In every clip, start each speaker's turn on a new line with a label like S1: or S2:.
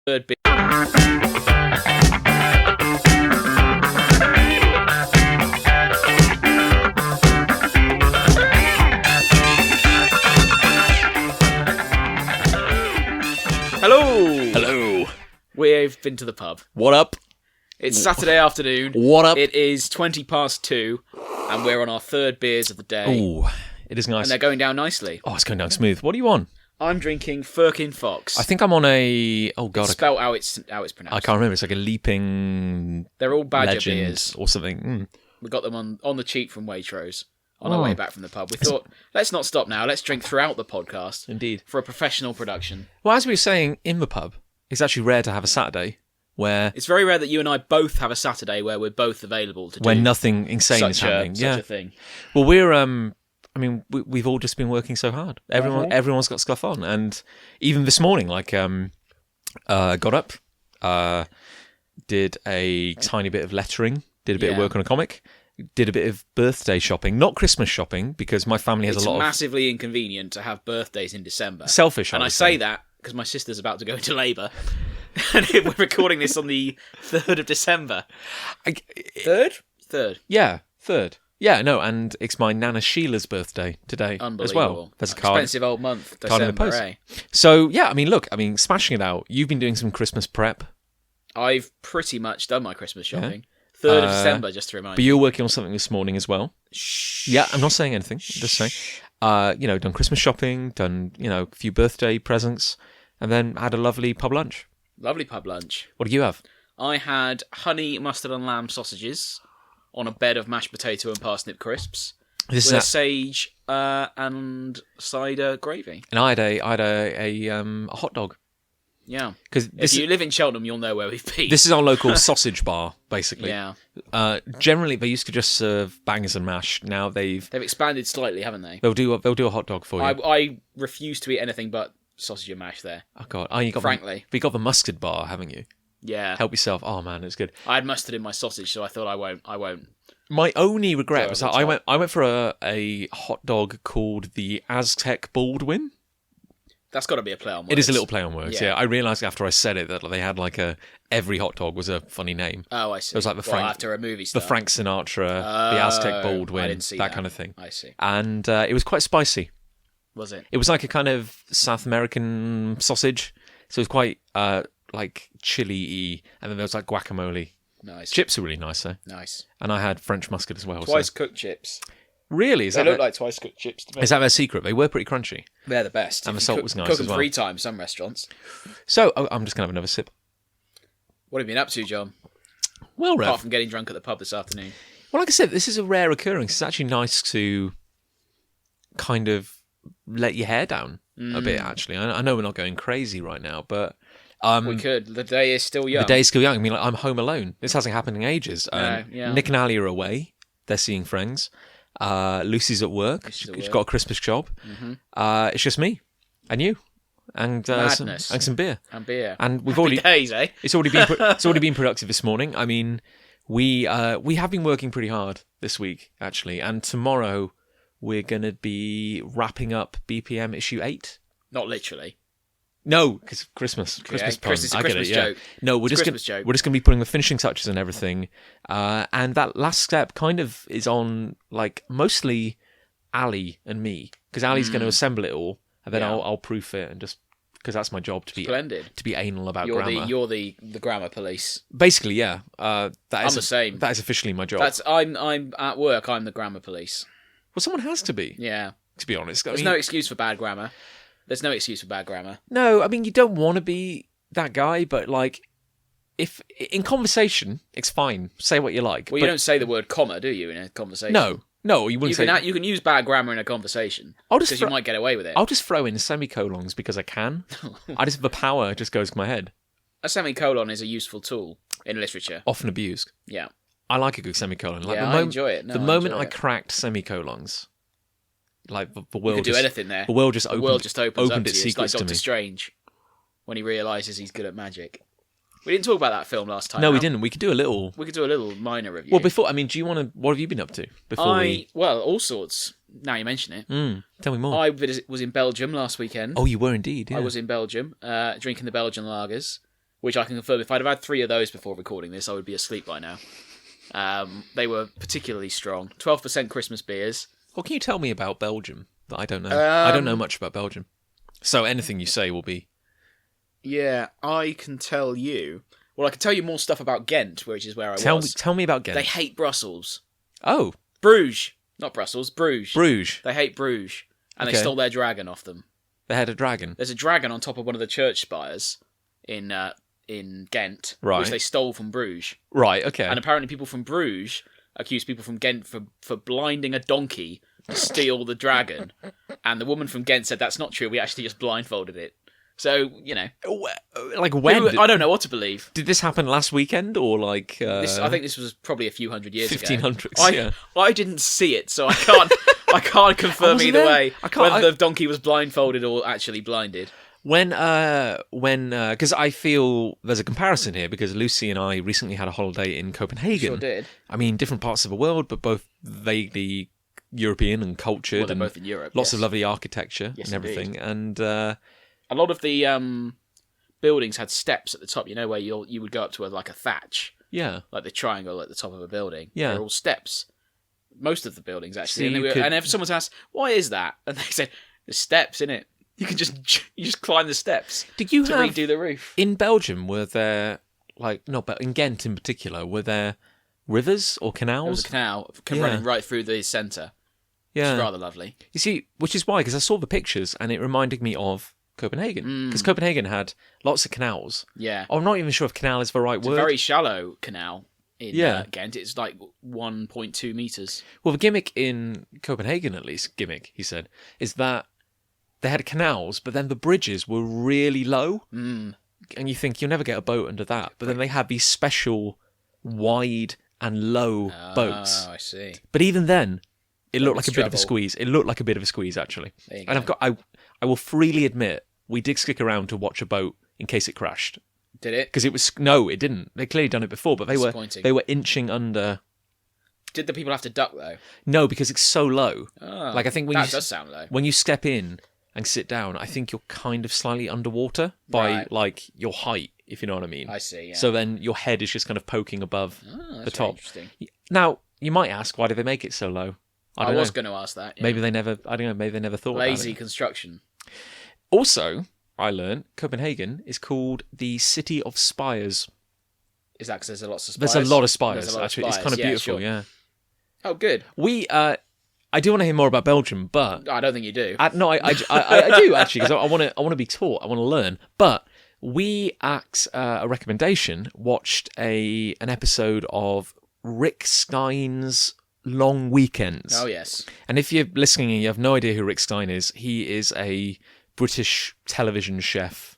S1: third bit.
S2: Hello.
S1: We've been to the pub.
S2: What up?
S1: It's Saturday afternoon.
S2: What up?
S1: It is 2:20, and we're on our third beers of the day.
S2: Ooh, it is nice.
S1: And they're going down nicely.
S2: Oh, it's going down smooth. What are you on?
S1: I'm drinking Firkin Fox.
S2: I think I'm on a... Oh, God.
S1: It's spelt how it's pronounced.
S2: I can't remember. It's like a leaping...
S1: They're all Badger
S2: legend
S1: beers.
S2: or something.
S1: We got them on the cheap from Waitrose on our way back from the pub. We thought, let's not stop now. Let's drink throughout the podcast.
S2: Indeed.
S1: For a professional production.
S2: Well, as we were saying in the pub, it's actually rare to have a Saturday where...
S1: It's very rare that you and I both have a Saturday where we're both available to do...
S2: When nothing insane is happening.
S1: Such a thing.
S2: Well, we're... we've all just been working so hard. Everyone's got stuff on, and even this morning, got up, did a tiny bit of lettering, did a bit of work on a comic, did a bit of birthday shopping, not Christmas shopping, because my family has a lot of...
S1: It's massively inconvenient to have birthdays in December.
S2: Selfish,
S1: and I say that because my sister's about to go into labour, and we're recording this on the 3rd of December. Third?
S2: Yeah, 3rd. Yeah, no, and it's my Nana Sheila's birthday today as well. There's a card.
S1: Expensive old month, December, eh?
S2: So, yeah, smashing it out. You've been doing some Christmas prep.
S1: I've pretty much done my Christmas shopping. 3rd of December, just to remind you.
S2: But you were working on something this morning as well.
S1: Shh.
S2: Yeah, I'm not saying anything. Just saying. Done Christmas shopping, done, a few birthday presents, and then had a lovely pub lunch.
S1: Lovely pub lunch.
S2: What did you have?
S1: I had honey, mustard and lamb sausages on a bed of mashed potato and parsnip crisps with a sage and cider gravy. And
S2: I had a hot dog.
S1: Yeah. Because if you live in Cheltenham, you'll know where we've been.
S2: This is our local sausage bar, basically.
S1: Yeah.
S2: Generally, they used to just serve bangers and mash. Now they've
S1: expanded slightly, haven't they?
S2: They'll do a hot dog for you.
S1: I refuse to eat anything but sausage and mash there.
S2: Oh God! You got the mustard bar, haven't you?
S1: Yeah.
S2: Help yourself. Oh man, it's good.
S1: I had mustard in my sausage, so I thought I won't.
S2: My only regret was that I went for a hot dog called the Aztec Baldwin.
S1: That's got to be a play on words.
S2: It is a little play on words, yeah. I realised after I said it that they had every hot dog was a funny name.
S1: Oh, I see.
S2: It was like
S1: after a movie star.
S2: The Frank Sinatra, the Aztec Baldwin,
S1: I didn't see
S2: that kind of thing.
S1: I see.
S2: And it was quite spicy.
S1: Was it?
S2: It was like a kind of South American sausage, so it was quite chili-y, and then there was guacamole.
S1: Nice.
S2: Chips are really nice though.
S1: Nice.
S2: And I had French mustard as well.
S1: Twice cooked chips.
S2: Really?
S1: They look like twice cooked chips to me.
S2: Is that their secret? They were pretty crunchy.
S1: They're the best.
S2: And the salt was nice
S1: cook
S2: as
S1: them
S2: well.
S1: 3 times, some restaurants.
S2: So, I'm just going to have another sip.
S1: What have you been up to, John?
S2: Well, Rev.
S1: Apart from getting drunk at the pub this afternoon.
S2: Well, like I said, this is a rare occurrence. It's actually nice to kind of let your hair down a bit, actually. I know we're not going crazy right now, but...
S1: we could. The day is still young.
S2: The day is still young. I'm home alone. This hasn't happened in ages.
S1: Yeah.
S2: Nick and Ali are away. They're seeing friends. Lucy's at work. She's got a Christmas job. Mm-hmm. It's just me and you and some beer. And we've already
S1: days, eh?
S2: It's already been productive this morning. I mean, we have been working pretty hard this week actually, and tomorrow we're going to be wrapping up BPM issue 8.
S1: Not literally.
S2: No, because Christmas pun.
S1: Christmas
S2: I get it,
S1: joke.
S2: No, we're just going to be putting the finishing touches and everything, and that last step kind of is on mostly Ali and me, because Ali's going to assemble it all, and then I'll proof it, and just because that's my job to be anal about grammar.
S1: You're the grammar police.
S2: Basically, yeah. I'm
S1: the same.
S2: That is officially my job.
S1: I'm at work. I'm the grammar police.
S2: Well, someone has to be.
S1: Yeah.
S2: To be honest,
S1: there's no excuse for bad grammar.
S2: No, I mean, you don't want to be that guy, but if in conversation, it's fine. Say what you like.
S1: Well, you don't say the word comma, do you, in a conversation?
S2: No, you wouldn't say...
S1: You can use bad grammar in a conversation, because you might get away with it.
S2: I'll just throw in semicolons because I can. The power just goes to my head.
S1: A semicolon is a useful tool in literature.
S2: Often abused.
S1: Yeah.
S2: I like a good semicolon.
S1: I enjoy it.
S2: The moment I cracked semicolons... the world
S1: you could do anything there.
S2: The world just opened
S1: its
S2: up
S1: secrets
S2: to me.
S1: It's like Doctor Strange when he realises he's good at magic. We didn't talk about that film last time.
S2: No, we didn't. We could do a little
S1: minor review.
S2: Well, before, do you want to? What have you been up to
S1: Well, all sorts. Now you mention it.
S2: Tell me more.
S1: I was in Belgium last weekend.
S2: Oh, you were indeed. Yeah.
S1: I was in Belgium, drinking the Belgian lagers. which I can confirm. If I'd have had 3 of those before recording this, I would be asleep by now. They were particularly strong. 12% Christmas beers.
S2: What can you tell me about Belgium that I don't know? I don't know much about Belgium. So anything you say will be...
S1: Yeah, I can tell you... Well, I can tell you more stuff about Ghent, which is where I was.
S2: Tell me about Ghent.
S1: They hate Brussels.
S2: Oh.
S1: Bruges. Not Brussels, Bruges.
S2: Bruges.
S1: They hate Bruges. And they stole their dragon off them.
S2: They had a dragon?
S1: There's a dragon on top of one of the church spires in Ghent, which they stole from Bruges.
S2: Right, okay.
S1: And apparently people from Bruges accused people from Ghent for blinding a donkey to steal the dragon. And the woman from Ghent said, that's not true, we actually just blindfolded it. So, you know.
S2: Like when?
S1: I don't know what to believe.
S2: Did this happen last weekend or like...
S1: I think this was probably a few hundred years
S2: 1500s,
S1: ago. I didn't see it, so I can't confirm either way whether the donkey was blindfolded or actually blinded.
S2: Because I feel there's a comparison here, because Lucy and I recently had a holiday in Copenhagen.
S1: Sure did.
S2: I mean, different parts of the world, but both vaguely European and cultured.
S1: Well, they're both in Europe.
S2: Lots of lovely architecture and everything.
S1: Indeed.
S2: And
S1: a lot of the buildings had steps at the top, you know, where you would go up to like a thatch.
S2: Yeah.
S1: Like the triangle at the top of a building.
S2: Yeah.
S1: They're all steps. Most of the buildings, actually.
S2: So
S1: and if someone's asked, why is that? And they said, there's steps in it. You can just climb the steps to redo the roof.
S2: In Belgium, were there, but in Ghent in particular, were there rivers or canals?
S1: There was a canal running right through the centre.
S2: Yeah.
S1: Which is rather lovely.
S2: You see, which is why, because I saw the pictures and it reminded me of Copenhagen. Because Copenhagen had lots of canals.
S1: Yeah.
S2: I'm not even sure if canal is the right word.
S1: It's a very shallow canal in Ghent. It's like 1.2 metres.
S2: Well, the gimmick in Copenhagen, at least, he said, is that they had canals, but then the bridges were really low. And you think, you'll never get a boat under that. But then they had these special wide and low boats.
S1: Oh, I see.
S2: But even then, it looked like a bit of a squeeze. It looked like a bit of a squeeze, actually. And I will freely admit, we did stick around to watch a boat in case it crashed.
S1: Did it?
S2: Because it didn't. They'd clearly done it before, but they were inching under.
S1: Did the people have to duck though?
S2: No, because it's so low.
S1: Oh,
S2: I think
S1: that does sound low.
S2: When you step in and sit down, I think you're kind of slightly underwater by your height, if you know what I mean.
S1: I see. Yeah.
S2: So then your head is just kind of poking above the top.
S1: Interesting.
S2: Now you might ask, why did they make it so low?
S1: I was going to ask that. Yeah.
S2: Maybe they never. I don't know. Maybe they never thought about it.
S1: Lazy construction.
S2: Also, I learned Copenhagen is called the City of Spires.
S1: Is that because there's lots of spires?
S2: There's a lot of spires, actually. It's kind of beautiful, yeah.
S1: Oh, good.
S2: I do want to hear more about Belgium, but...
S1: I don't think you do.
S2: I do, actually, because I want to be taught. I want to learn. But we, at a recommendation, watched an episode of Rick Stein's Long Weekends.
S1: Oh, yes.
S2: And if you're listening and you have no idea who Rick Stein is, he is a British television chef,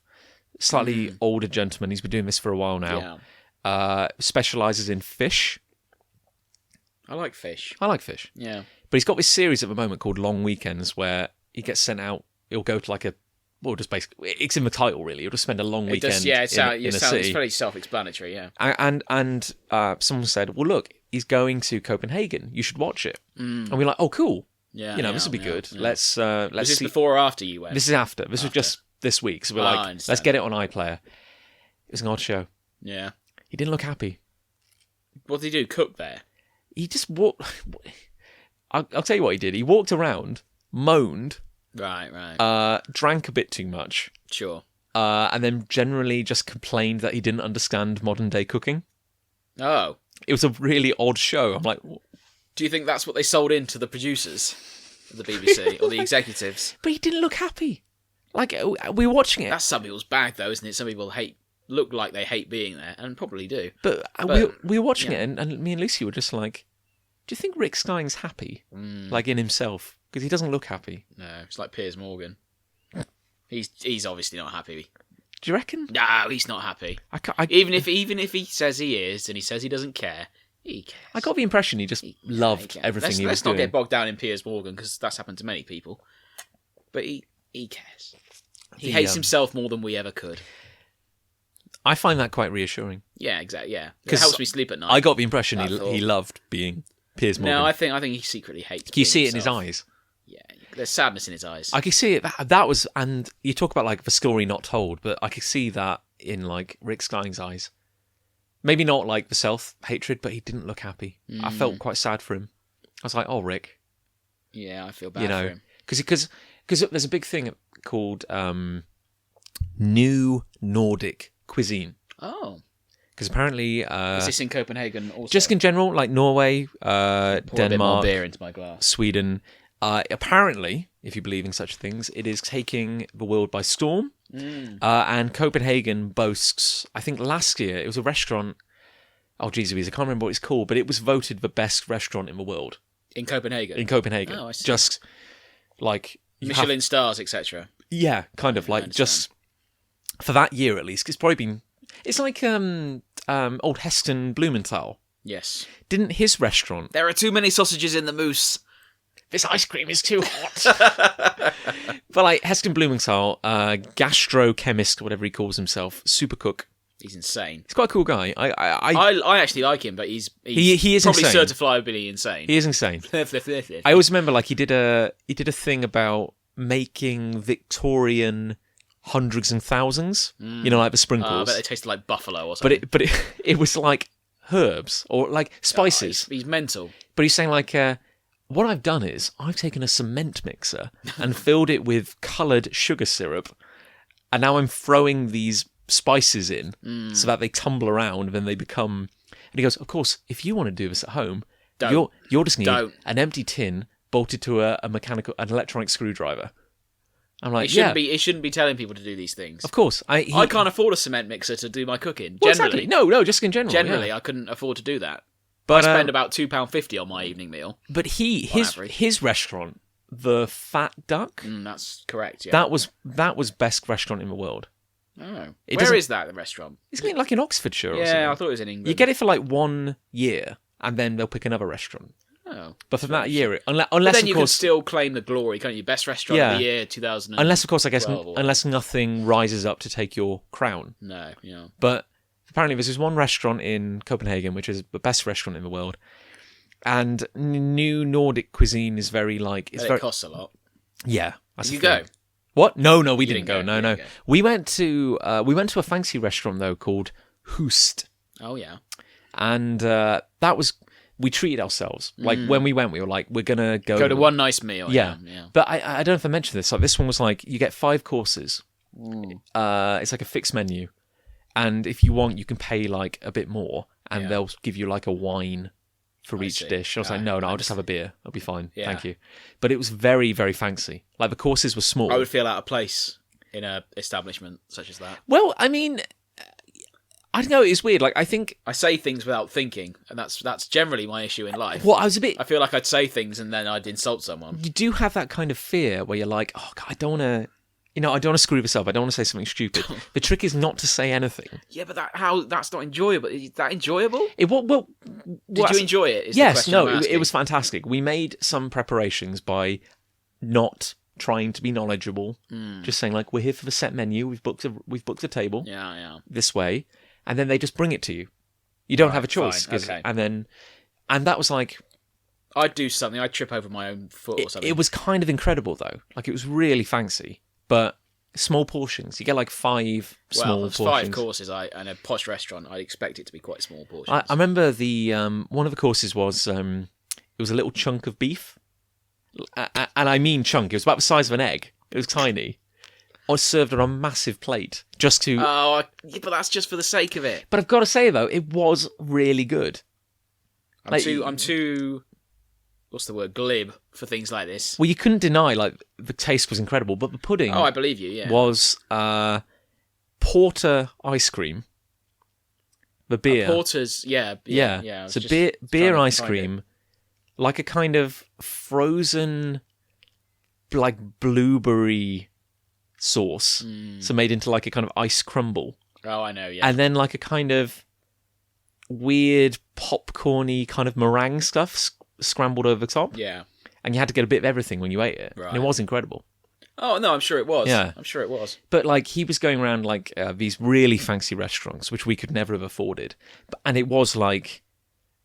S2: slightly older gentleman. He's been doing this for a while now. Yeah. Specialises in fish.
S1: I like fish.
S2: Yeah. But he's got this series at the moment called Long Weekends where he gets sent out. He'll go to just basically, it's in the title really. He'll just spend a long weekend in a city.
S1: It's pretty self-explanatory, yeah.
S2: And someone said, well, look, he's going to Copenhagen. You should watch it. And we're like, oh, cool. Yeah, this will be good. Yeah. Let's see.
S1: Was this before or after you went?
S2: This is after. This was just this week. So we're like, let's get it on iPlayer. It was an odd show.
S1: Yeah.
S2: He didn't look happy.
S1: What did he do? Cook there?
S2: He just walked... I'll tell you what he did. He walked around, moaned.
S1: Right.
S2: Drank a bit too much.
S1: Sure.
S2: And then generally just complained that he didn't understand modern day cooking.
S1: Oh.
S2: It was a really odd show. I'm like...
S1: Do you think that's what they sold in to the producers of the BBC or the executives?
S2: But he didn't look happy. Like, we were watching it.
S1: That's some people's bag, though, isn't it? Some people look like they hate being there, and probably do.
S2: But we were watching it, and me and Lucy were just like, do you think Rick Stein's happy? Like, in himself? Because he doesn't look happy.
S1: No, it's like Piers Morgan. He's obviously not happy.
S2: Do you reckon?
S1: No, he's not happy. Even if he says he is, and he says he doesn't care, he cares.
S2: I got the impression he just loved everything he was doing.
S1: Let's not get bogged down in Piers Morgan, because that's happened to many people. But he cares. He hates himself more than we ever could.
S2: I find that quite reassuring.
S1: Yeah, exactly. Yeah, it helps me sleep at night.
S2: I got the impression he loved being Piers Morgan.
S1: No, I think he secretly hates.
S2: Can you see it in his eyes?
S1: Yeah, there's sadness in his eyes.
S2: I could see it. That was, and you talk about like the story not told, but I could see that in like Rick Stein's eyes. Maybe not like the self-hatred, but he didn't look happy. I felt quite sad for him. I was like, oh, Rick.
S1: Yeah, I feel bad for him.
S2: Because there's a big thing called New Nordic Cuisine.
S1: Oh.
S2: Because apparently...
S1: is this in Copenhagen also?
S2: Just in general, like Norway,
S1: Pour a bit more
S2: Denmark,
S1: beer into my glass.
S2: Sweden. Apparently, if you believe in such things, it is taking the world by storm. And Copenhagen boasts, I think last year, it was a restaurant... Oh, geez, I can't remember what it's called, but it was voted the best restaurant in the world.
S1: In Copenhagen?
S2: In Copenhagen.
S1: Oh, I see.
S2: Just, like...
S1: Michelin stars, etc.
S2: Yeah, kind of, like, just... For that year, at least, it's probably been... It's like old Heston Blumenthal.
S1: Yes.
S2: Didn't his restaurant...
S1: There are too many sausages in the mousse.
S2: This ice cream is too hot. But like Heston Blumenthal, gastrochemist, whatever he calls himself, super cook.
S1: He's insane.
S2: He's quite a cool guy.
S1: I actually like him, but he is
S2: probably
S1: insane.
S2: Certifiably
S1: insane.
S2: He is insane. I always remember like he did a thing about making Victorian hundreds and thousands. You know, like the sprinkles.
S1: I bet they tasted like buffalo or something.
S2: But it was like herbs or like spices.
S1: He's mental.
S2: But he's saying like. What I've done is I've taken a cement mixer and filled it with coloured sugar syrup, and now I'm throwing these spices in so that they tumble around and then they become... And he goes, of course, if you want to do this at home, you'll just need an empty tin bolted to an electronic screwdriver. I'm like,
S1: It shouldn't be telling people to do these things.
S2: Of course. I
S1: can't afford a cement mixer to do my cooking,
S2: well,
S1: generally.
S2: Exactly. No, just in general.
S1: Generally,
S2: yeah.
S1: I couldn't afford to do that.
S2: But,
S1: I spend about £2.50 on my evening meal.
S2: But his restaurant, the Fat Duck,
S1: that's correct. Yeah,
S2: that was best restaurant in the world.
S1: Oh, where is that? The restaurant?
S2: It's like in Oxfordshire. Or something.
S1: Yeah, I thought it was in England.
S2: You get it for like 1 year, and then they'll pick another restaurant.
S1: Oh,
S2: but for that year, unless
S1: but then
S2: of
S1: you
S2: course,
S1: can still claim the glory, can't you? Best restaurant of the year, 2000.
S2: Unless of course, I guess, unless nothing rises up to take your crown.
S1: No, yeah.
S2: But apparently, there's this one restaurant in Copenhagen, which is the best restaurant in the world. And New Nordic Cuisine is very like...
S1: It costs a lot.
S2: Yeah.
S1: Did you go?
S2: What? No, we didn't go. No.
S1: Go.
S2: We went to a fancy restaurant, though, called Hoost.
S1: Oh, yeah.
S2: And that was... We treated ourselves. Like, when we went, we were like, we're going to
S1: go to one nice meal.
S2: Yeah. But I don't know if I mentioned this. Like, this one was like, you get 5 courses. It's like a fixed menu. And if you want, you can pay like a bit more. And they'll give you like a wine... for each dish. I was like, no, I'll just have a beer. I'll be fine. Yeah. Thank you. But it was very, very fancy. Like, the courses were small.
S1: I would feel out of place in a establishment such as that.
S2: Well, I mean, I don't know. It's weird. Like, I think...
S1: I say things without thinking, and that's generally my issue in life.
S2: Well, I
S1: feel like I'd say things and then I'd insult someone.
S2: You do have that kind of fear where you're like, oh, God, I don't want to... I don't want to screw this up. I don't want to say something stupid. The trick is not to say anything.
S1: Yeah, but that's not enjoyable. Is that enjoyable?
S2: Did
S1: you enjoy it?
S2: Yes, no, it was fantastic. We made some preparations by not trying to be knowledgeable, just saying like, we're here for the set menu. We've booked a table.
S1: Yeah.
S2: This way, and then they just bring it to you. You don't have a choice.
S1: Okay.
S2: And that was like...
S1: I'd do something. I'd trip over my own foot or something.
S2: It was kind of incredible though. Like, it was really fancy. But small portions. You get like 5 small portions.
S1: 5 courses. And a posh restaurant, I'd expect it to be quite small portions.
S2: I remember the one of the courses was it was a little chunk of beef, and I mean chunk. It was about the size of an egg. It was tiny. I was served on a massive plate just to.
S1: But that's just for the sake of it.
S2: But I've got to say though, it was really good.
S1: I'm too. What's the word? Glib for things like this.
S2: Well, you couldn't deny, like, the taste was incredible, but the pudding...
S1: Oh, I believe you, yeah.
S2: ...was porter ice cream. The beer.
S1: Porter's, yeah.
S2: So beer ice cream, like a kind of frozen, like, blueberry sauce. So made into, like, a kind of ice crumble.
S1: Oh, I know, yeah.
S2: And then, like, a kind of weird popcorny kind of meringue stuff scrambled over the top.
S1: Yeah.
S2: And you had to get a bit of everything when you ate it. Right. And it was incredible.
S1: Oh, no, I'm sure it was.
S2: Yeah.
S1: I'm sure it was.
S2: But, like, he was going around, like, these really fancy restaurants, which we could never have afforded. And it was, like,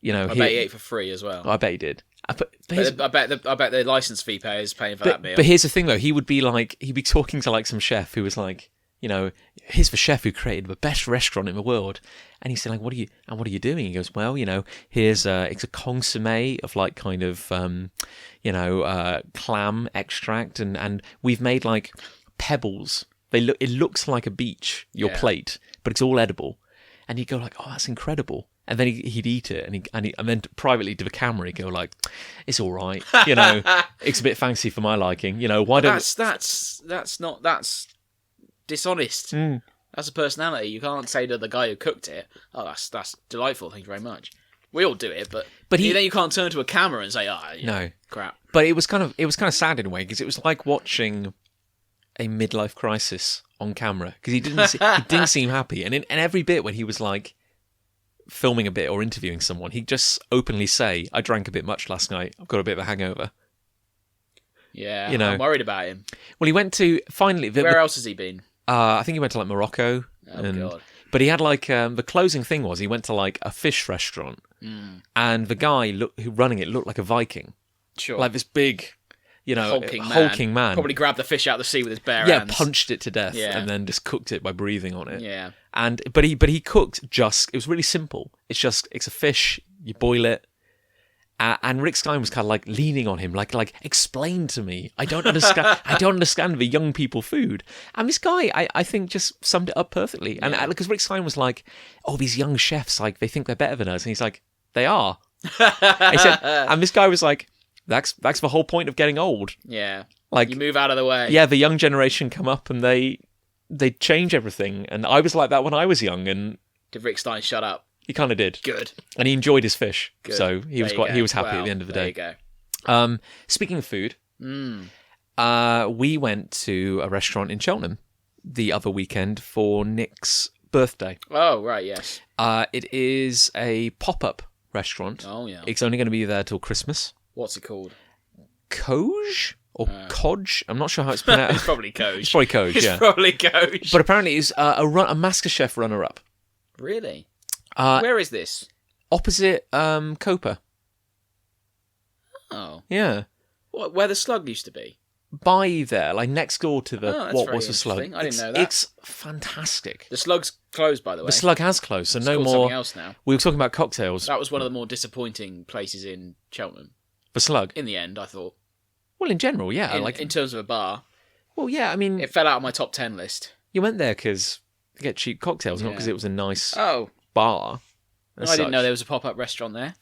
S2: I
S1: bet he ate for free as well.
S2: I bet he did.
S1: I bet the license fee payer is paying for that meal.
S2: But here's the thing, though. He'd be talking to, like, some chef who was like, here's the chef who created the best restaurant in the world. And he's saying, like, what are you doing? He goes, well, here's it's a consommé of like kind of, clam extract. And we've made like pebbles. It looks like a beach, your plate, but it's all edible. And he'd go like, oh, that's incredible. And then he'd eat it, and then privately to the camera, he'd go like, "It's all right, it's a bit fancy for my liking, Why don't?"
S1: That's dishonest. That's a personality. You can't say to the guy who cooked it, "Oh, that's delightful. Thank you very much." We all do it, but then you can't turn to a camera and say,
S2: no,
S1: crap."
S2: But it was kind of sad in a way, because it was like watching a midlife crisis on camera, because he didn't seem happy, and in every bit when he was like filming a bit or interviewing someone, he'd just openly say, I drank a bit much last night, I've got a bit of a hangover.
S1: Yeah, I'm worried about him.
S2: Well, he went to, finally...
S1: Where else has he been?
S2: I think he went to like Morocco.
S1: God.
S2: But he had like, the closing thing was he went to like a fish restaurant, and the guy who running it looked like a Viking.
S1: Sure.
S2: Like this big...
S1: hulking man. Probably grabbed the fish out of the sea with his bare hands.
S2: Yeah, punched it to death, and then just cooked it by breathing on it.
S1: Yeah.
S2: But he cooked it was really simple. It's a fish, you boil it, and Rick Stein was kind of like leaning on him, like explain to me. I don't understand the young people food. And this guy, I think, just summed it up perfectly. And because Rick Stein was like, oh, these young chefs, like they think they're better than us, and he's like, they are. He said, and this guy was like, That's the whole point of getting old.
S1: Yeah.
S2: Like,
S1: you move out of the way.
S2: Yeah, the young generation come up and they change everything. And I was like that when I was young. And
S1: did Rick Stein shut up?
S2: He kind of did.
S1: Good.
S2: And he enjoyed his fish.
S1: Good.
S2: So he was happy at the end of the day.
S1: There you go.
S2: Speaking of food, we went to a restaurant in Cheltenham the other weekend for Nick's birthday.
S1: Oh, right, yes.
S2: It is a pop-up restaurant.
S1: Oh, yeah.
S2: It's only going to be there till Christmas.
S1: What's it called?
S2: Coge or Codge? I'm not sure how it's pronounced.
S1: It's probably Coge.
S2: It's probably Coge, yeah.
S1: It's probably Coge.
S2: But apparently it's a MasterChef runner-up.
S1: Really? Where is this?
S2: Opposite Copa.
S1: Oh.
S2: Yeah.
S1: What, where the Slug used to be?
S2: By there, like next door to the what was the Slug.
S1: I didn't know that.
S2: It's fantastic.
S1: The Slug's closed, by the way.
S2: The Slug has closed, so
S1: it's
S2: no
S1: called
S2: more.
S1: Something else now.
S2: We were talking about cocktails.
S1: That was one of the more disappointing places in Cheltenham.
S2: The Slug?
S1: In the end, I thought.
S2: Well, in general, yeah.
S1: In terms of a bar.
S2: Well, yeah, I mean...
S1: It fell out of my top 10 list.
S2: You went there because you get cheap cocktails, not because it was a nice bar.
S1: I didn't know there was a pop-up restaurant there.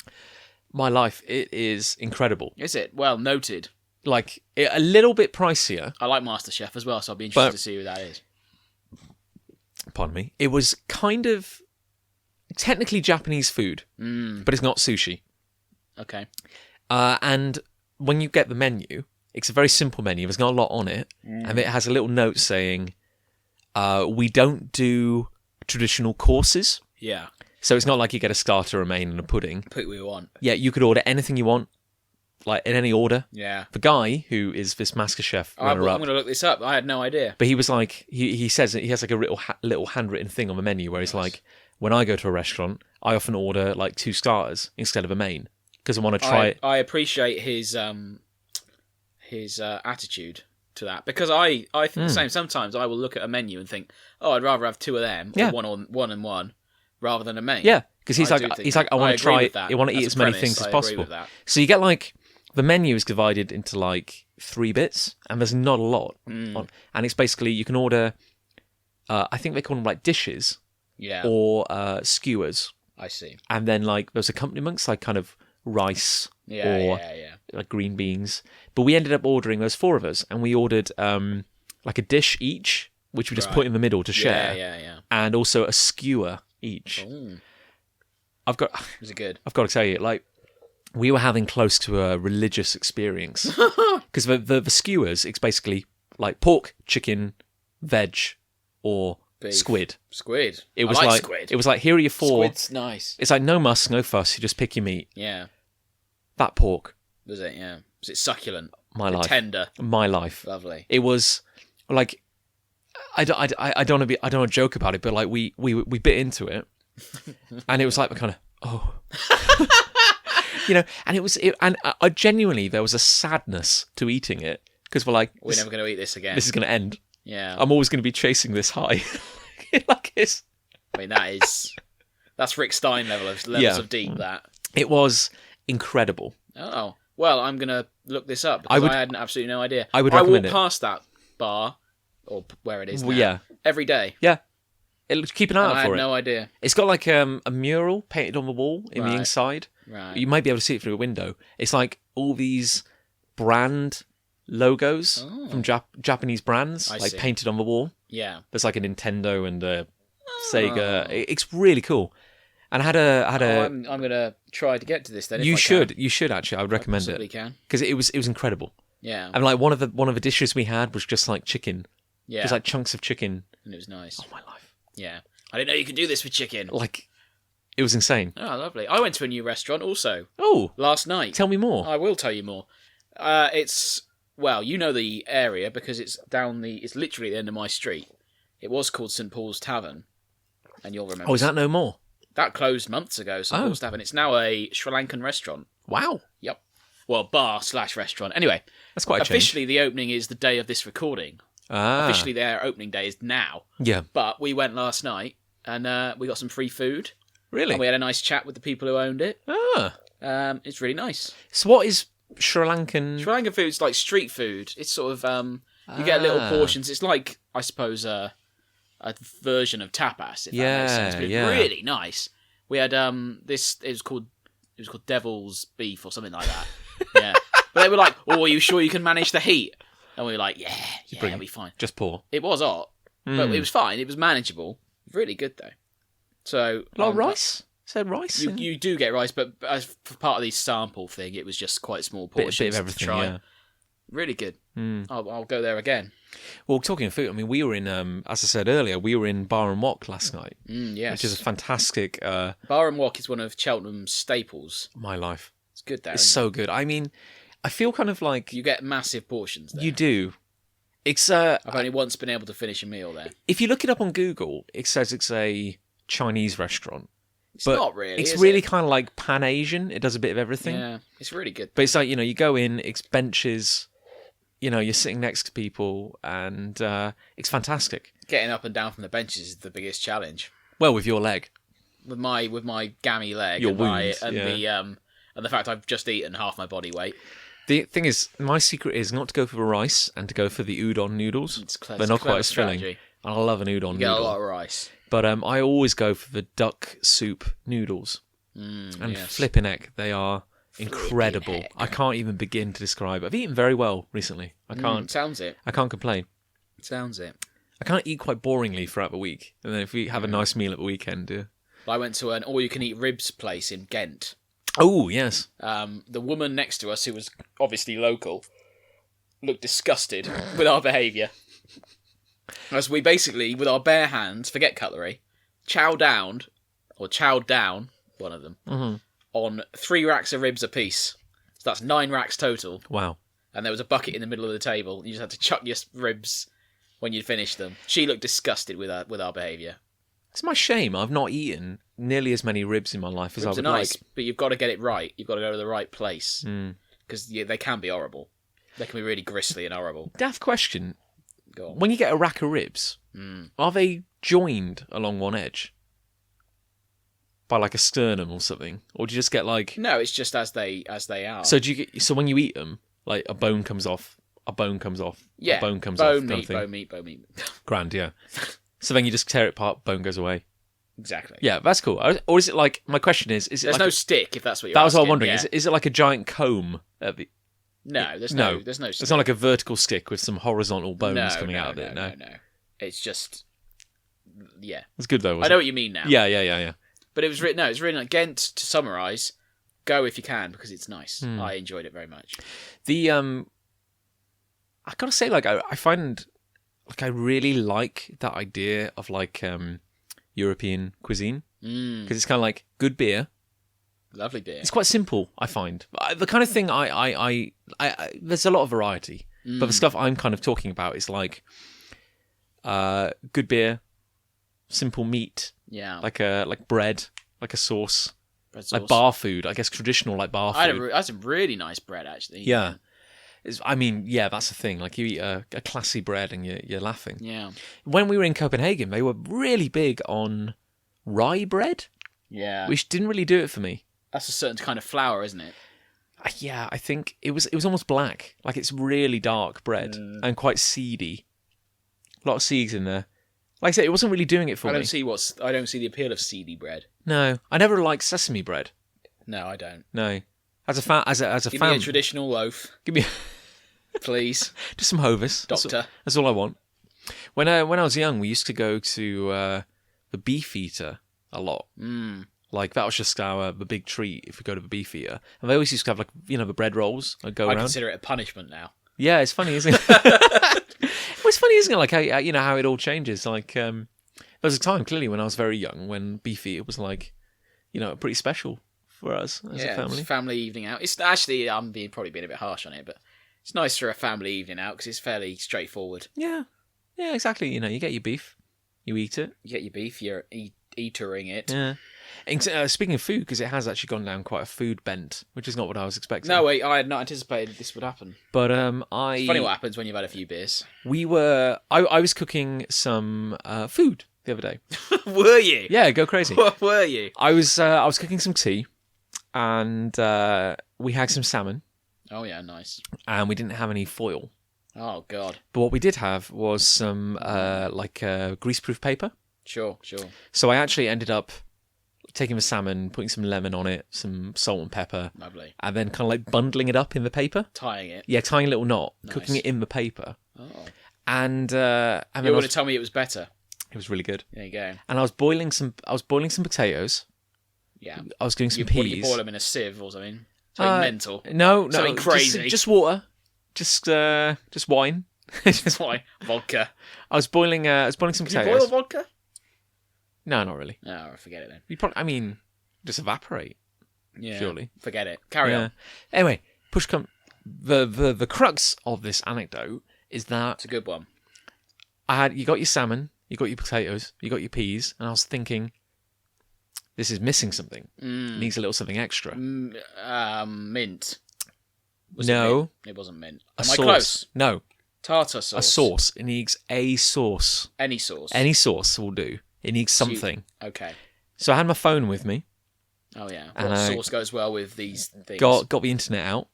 S2: My life, it is incredible.
S1: Is it? Well, noted.
S2: Like, a little bit pricier.
S1: I like MasterChef as well, so I'll be interested to see who that is.
S2: Pardon me. It was kind of technically Japanese food, but it's not sushi.
S1: Okay.
S2: And when you get the menu, it's a very simple menu. There's not a lot on it. And it has a little note saying, we don't do traditional courses.
S1: Yeah.
S2: So it's not like you get a starter, a main, and a pudding.
S1: Pick what you want.
S2: Yeah, you could order anything you want, like in any order.
S1: Yeah.
S2: The guy who is this MasterChef runner-up...
S1: I'm going to look this up. I had no idea.
S2: But he was like... He says he has like a little handwritten thing on the menu where he's like, when I go to a restaurant, I often order like 2 starters instead of a main. Because I want to try it.
S1: I appreciate his attitude to that, because I think the same. Sometimes I will look at a menu and think, oh, I'd rather have 2 of them, or one and one, rather than a main.
S2: Yeah, because he's like, I want to try it. I want to eat as many things as possible. So you get like, the menu is divided into like 3 bits, and there's not a lot on, and it's basically you can order. I think they call them like dishes, or skewers.
S1: I see.
S2: And then like those accompaniments, like kind of rice or like green beans. But we ended up ordering, those 4 of us, and we ordered like a dish each, which we just put in the middle to share.
S1: Yeah.
S2: And also a skewer each.
S1: Ooh. Was it good?
S2: I've got to tell you, like, we were having close to a religious experience. Because the skewers, it's basically like pork, chicken, veg, or
S1: beef.
S2: Squid.
S1: Squid.
S2: It was
S1: like squid.
S2: It was like, here are your 4.
S1: Squid's nice.
S2: It's like no muss, no fuss. You just pick your meat.
S1: Yeah.
S2: That pork.
S1: Was it? Yeah. Was it succulent?
S2: My life.
S1: Tender.
S2: My life.
S1: Lovely.
S2: It was like, I don't want to joke about it, but like we bit into it, and it was like kind of and it was I genuinely, there was a sadness to eating it, because we're like,
S1: we're never going to eat this again.
S2: This is going to end.
S1: Yeah.
S2: I'm always going to be chasing this high. Like it's...
S1: I mean, that's Rick Stein levels of deep, that.
S2: It was incredible.
S1: Oh. Well, I'm going to look this up because I had absolutely no idea.
S2: I would recommend
S1: walk past that bar, or where it is now, every day.
S2: Yeah. Keep an eye out for it.
S1: I had no idea.
S2: It's got like a mural painted on the wall in the inside.
S1: Right.
S2: You might be able to see it through a window. It's like all these brand logos from Japanese brands,
S1: see.
S2: painted on the wall.
S1: Yeah.
S2: There's like a Nintendo and a Sega. It's really cool. And I had a.
S1: I'm gonna try to get to this then.
S2: You should actually. I would recommend it because it was incredible.
S1: Yeah.
S2: And like one of the dishes we had was just like chicken.
S1: Yeah.
S2: Just like chunks of chicken.
S1: And it was nice.
S2: Oh my life.
S1: Yeah. I didn't know you could do this with chicken.
S2: Like, it was insane.
S1: Oh, lovely. I went to a new restaurant also.
S2: Oh.
S1: Last night.
S2: Tell me more.
S1: I will tell you more. It's, well, you know the area because it's literally the end of my street. It was called St. Paul's Tavern. And you'll remember.
S2: Oh, is that no more?
S1: That closed months ago, St. Paul's Tavern. It's now a Sri Lankan restaurant.
S2: Wow.
S1: Yep. Well, bar/restaurant. Anyway.
S2: That's quite a change.
S1: Officially, the opening is the day of this recording. Officially, their opening day is now.
S2: Yeah.
S1: But we went last night, and we got some free food.
S2: Really?
S1: And we had a nice chat with the people who owned it. It's really nice.
S2: So what is Sri Lankan...
S1: Sri Lankan food's like street food. It's sort of... you get little portions. It's like, I suppose, a version of tapas, if that makes sense. But it's really nice. We had this... It was called Devil's Beef or something like that. Yeah. But they were like, "Oh, are you sure you can manage the heat?" And we were like, "Yeah, it'll be fine."
S2: Just pour.
S1: It was hot, but it was fine. It was manageable. Really good though. So
S2: a lot of rice. Is there rice?
S1: You do get rice, but as for part of the sample thing, it was just quite small portions.
S2: Bit of everything.
S1: To try.
S2: Yeah.
S1: Really good. I'll go there again.
S2: Well, talking of food, I mean, we were in, as I said earlier, we were in Bar and Wok last night.
S1: Yes.
S2: Which is a fantastic...
S1: Bar and Wok is one of Cheltenham's staples.
S2: My life.
S1: It's good there.
S2: It's so good. I mean, I feel kind of like...
S1: You get massive portions there.
S2: You do. It's...
S1: I've only once been able to finish a meal there.
S2: If you look it up on Google, it says it's a Chinese restaurant.
S1: It's not really,
S2: It's really kind of like Pan-Asian. It does a bit of everything.
S1: Yeah, it's really good.
S2: But it's like, you go in, it's benches... you're sitting next to people, and it's fantastic.
S1: Getting up and down from the benches is the biggest challenge.
S2: Well, with your leg,
S1: with my gammy leg,
S2: your wounds,
S1: and the fact I've just eaten half my body weight.
S2: The thing is, my secret is not to go for the rice and to go for the udon noodles.
S1: It's clever.
S2: They're not quite as filling.
S1: Strategy.
S2: I love an udon noodle.
S1: You get a lot of rice,
S2: but I always go for the duck soup noodles. Flipping heck, they are. Incredible. I can't even begin to describe. I've eaten very well recently. I can't.
S1: Sounds it.
S2: I can't complain.
S1: Sounds it.
S2: I can't eat quite boringly throughout the week. And then if we have a nice meal at the weekend,
S1: I went to an all-you-can-eat ribs place in Ghent.
S2: Oh, yes.
S1: The woman next to us, who was obviously local, looked disgusted with our behaviour. As we basically, with our bare hands, forget cutlery, chowed down, one of them, on 3 racks of ribs apiece. So that's 9 racks total.
S2: Wow.
S1: And there was a bucket in the middle of the table. You just had to chuck your ribs when you'd finished them. She looked disgusted with our behaviour.
S2: It's my shame I've not eaten nearly as many ribs in my life as I would
S1: nice,
S2: like.
S1: But you've got to get it right. You've got to go to the right place. Because they can be horrible. They can be really gristly and horrible.
S2: Daft question.
S1: Go on.
S2: When you get a rack of ribs, are they joined along one edge? By like a sternum or something? Or do you just get like...
S1: No, it's just as they are.
S2: So so when you eat them, like a bone comes off, a bone comes off,
S1: yeah,
S2: a bone comes off.
S1: Bone meat.
S2: Grand, yeah. So then you just tear it apart, bone goes away.
S1: Exactly.
S2: Yeah, that's cool. Or is it like... My question is it
S1: There's
S2: like
S1: no stick, if that's what you're
S2: asking. That was what I'm wondering.
S1: Yeah.
S2: Is it like a giant comb at the...
S1: No, there's no stick.
S2: It's not like a vertical stick with some horizontal bones coming out of it. No.
S1: It's just... Yeah.
S2: It's good though,
S1: I know what you mean now.
S2: Yeah.
S1: But it was written. No, it's really like Ghent. To summarise, go if you can because it's nice. I enjoyed it very much.
S2: I gotta say, like I find, like I really like that idea of like European cuisine because it's kind of like good beer,
S1: lovely beer.
S2: It's quite simple. I find the kind of thing I there's a lot of variety, but the stuff I'm kind of talking about is like good beer, simple meat.
S1: Yeah,
S2: like bread, like a sauce, like bar food. I guess traditional like bar food.
S1: I had some really nice bread actually.
S2: Yeah, I mean, yeah, that's the thing. Like, you eat a classy bread and you're laughing.
S1: Yeah.
S2: When we were in Copenhagen, they were really big on rye bread,
S1: Yeah.
S2: which didn't really do it for me.
S1: That's a certain kind of flour, isn't it?
S2: Yeah, I think it was almost black. Like, it's really dark bread and quite seedy. A lot of seeds in there. Like I said, it wasn't really doing it for me.
S1: I don't see the appeal of seedy bread.
S2: No, I never liked sesame bread.
S1: No, I don't.
S2: No, as a fan,
S1: Give me a traditional loaf.
S2: Give me
S1: please.
S2: Just some Hovis.
S1: Doctor.
S2: That's all I want. When I was young, we used to go to the Beef Eater a lot. Like, that was just the big treat if we go to the Beef Eater. And they always used to have, like, the bread rolls that go around.
S1: I consider it a punishment now.
S2: Yeah, it's funny, isn't it? Well, it's funny, isn't it? Like, how how it all changes. Like, there was a time, clearly, when I was very young, when Beef Eater was, like, pretty special for us as a family.
S1: It's family evening out. It's actually, I'm probably being a bit harsh on it, but it's nice for a family evening out because it's fairly straightforward.
S2: Yeah, exactly. You get your beef, you eat it.
S1: You get your beef, you're eatering it.
S2: Yeah. And, speaking of food, because it has actually gone down quite a food bent, which is not what I was expecting.
S1: No, wait, I had not anticipated this would happen.
S2: But
S1: It's funny what happens when you've had a few beers.
S2: I was cooking some food the other day.
S1: Were you?
S2: Yeah, go crazy.
S1: What were you?
S2: I was cooking some tea, and we had some salmon.
S1: Oh yeah, nice.
S2: And we didn't have any foil.
S1: Oh god.
S2: But what we did have was some greaseproof paper.
S1: Sure.
S2: So I actually ended up taking the salmon, putting some lemon on it, some salt and pepper.
S1: Lovely.
S2: And then kind of like bundling it up in the paper.
S1: Tying it.
S2: Yeah, tying a little knot,
S1: Nice.
S2: cooking it in the paper.
S1: Oh.
S2: And
S1: You want to tell me it was better?
S2: It was really good.
S1: There you go.
S2: And I was boiling some potatoes.
S1: Yeah.
S2: I was doing some
S1: What,
S2: peas.
S1: you boil them in a sieve or something? Something mental?
S2: No.
S1: Something crazy?
S2: Just water. Just wine.
S1: That's why. Vodka.
S2: I was boiling some
S1: Can
S2: potatoes.
S1: you boil vodka?
S2: No, not really.
S1: No, forget it then.
S2: You just evaporate.
S1: Yeah.
S2: Surely.
S1: Forget it. Carry on.
S2: Anyway, the crux of this anecdote is that
S1: It's a good one.
S2: you got your salmon, you got your potatoes, you got your peas, and I was thinking, this is missing something. It needs a little something extra.
S1: Mint.
S2: No.
S1: It wasn't mint.
S2: A
S1: Am I
S2: sauce.
S1: close?
S2: No.
S1: Tartar sauce.
S2: A sauce. It needs a sauce.
S1: Any sauce.
S2: Any sauce will do. It needs something.
S1: Okay.
S2: So I had my phone with me.
S1: Oh yeah.
S2: And
S1: What sauce goes well with these things?
S2: Got the internet out.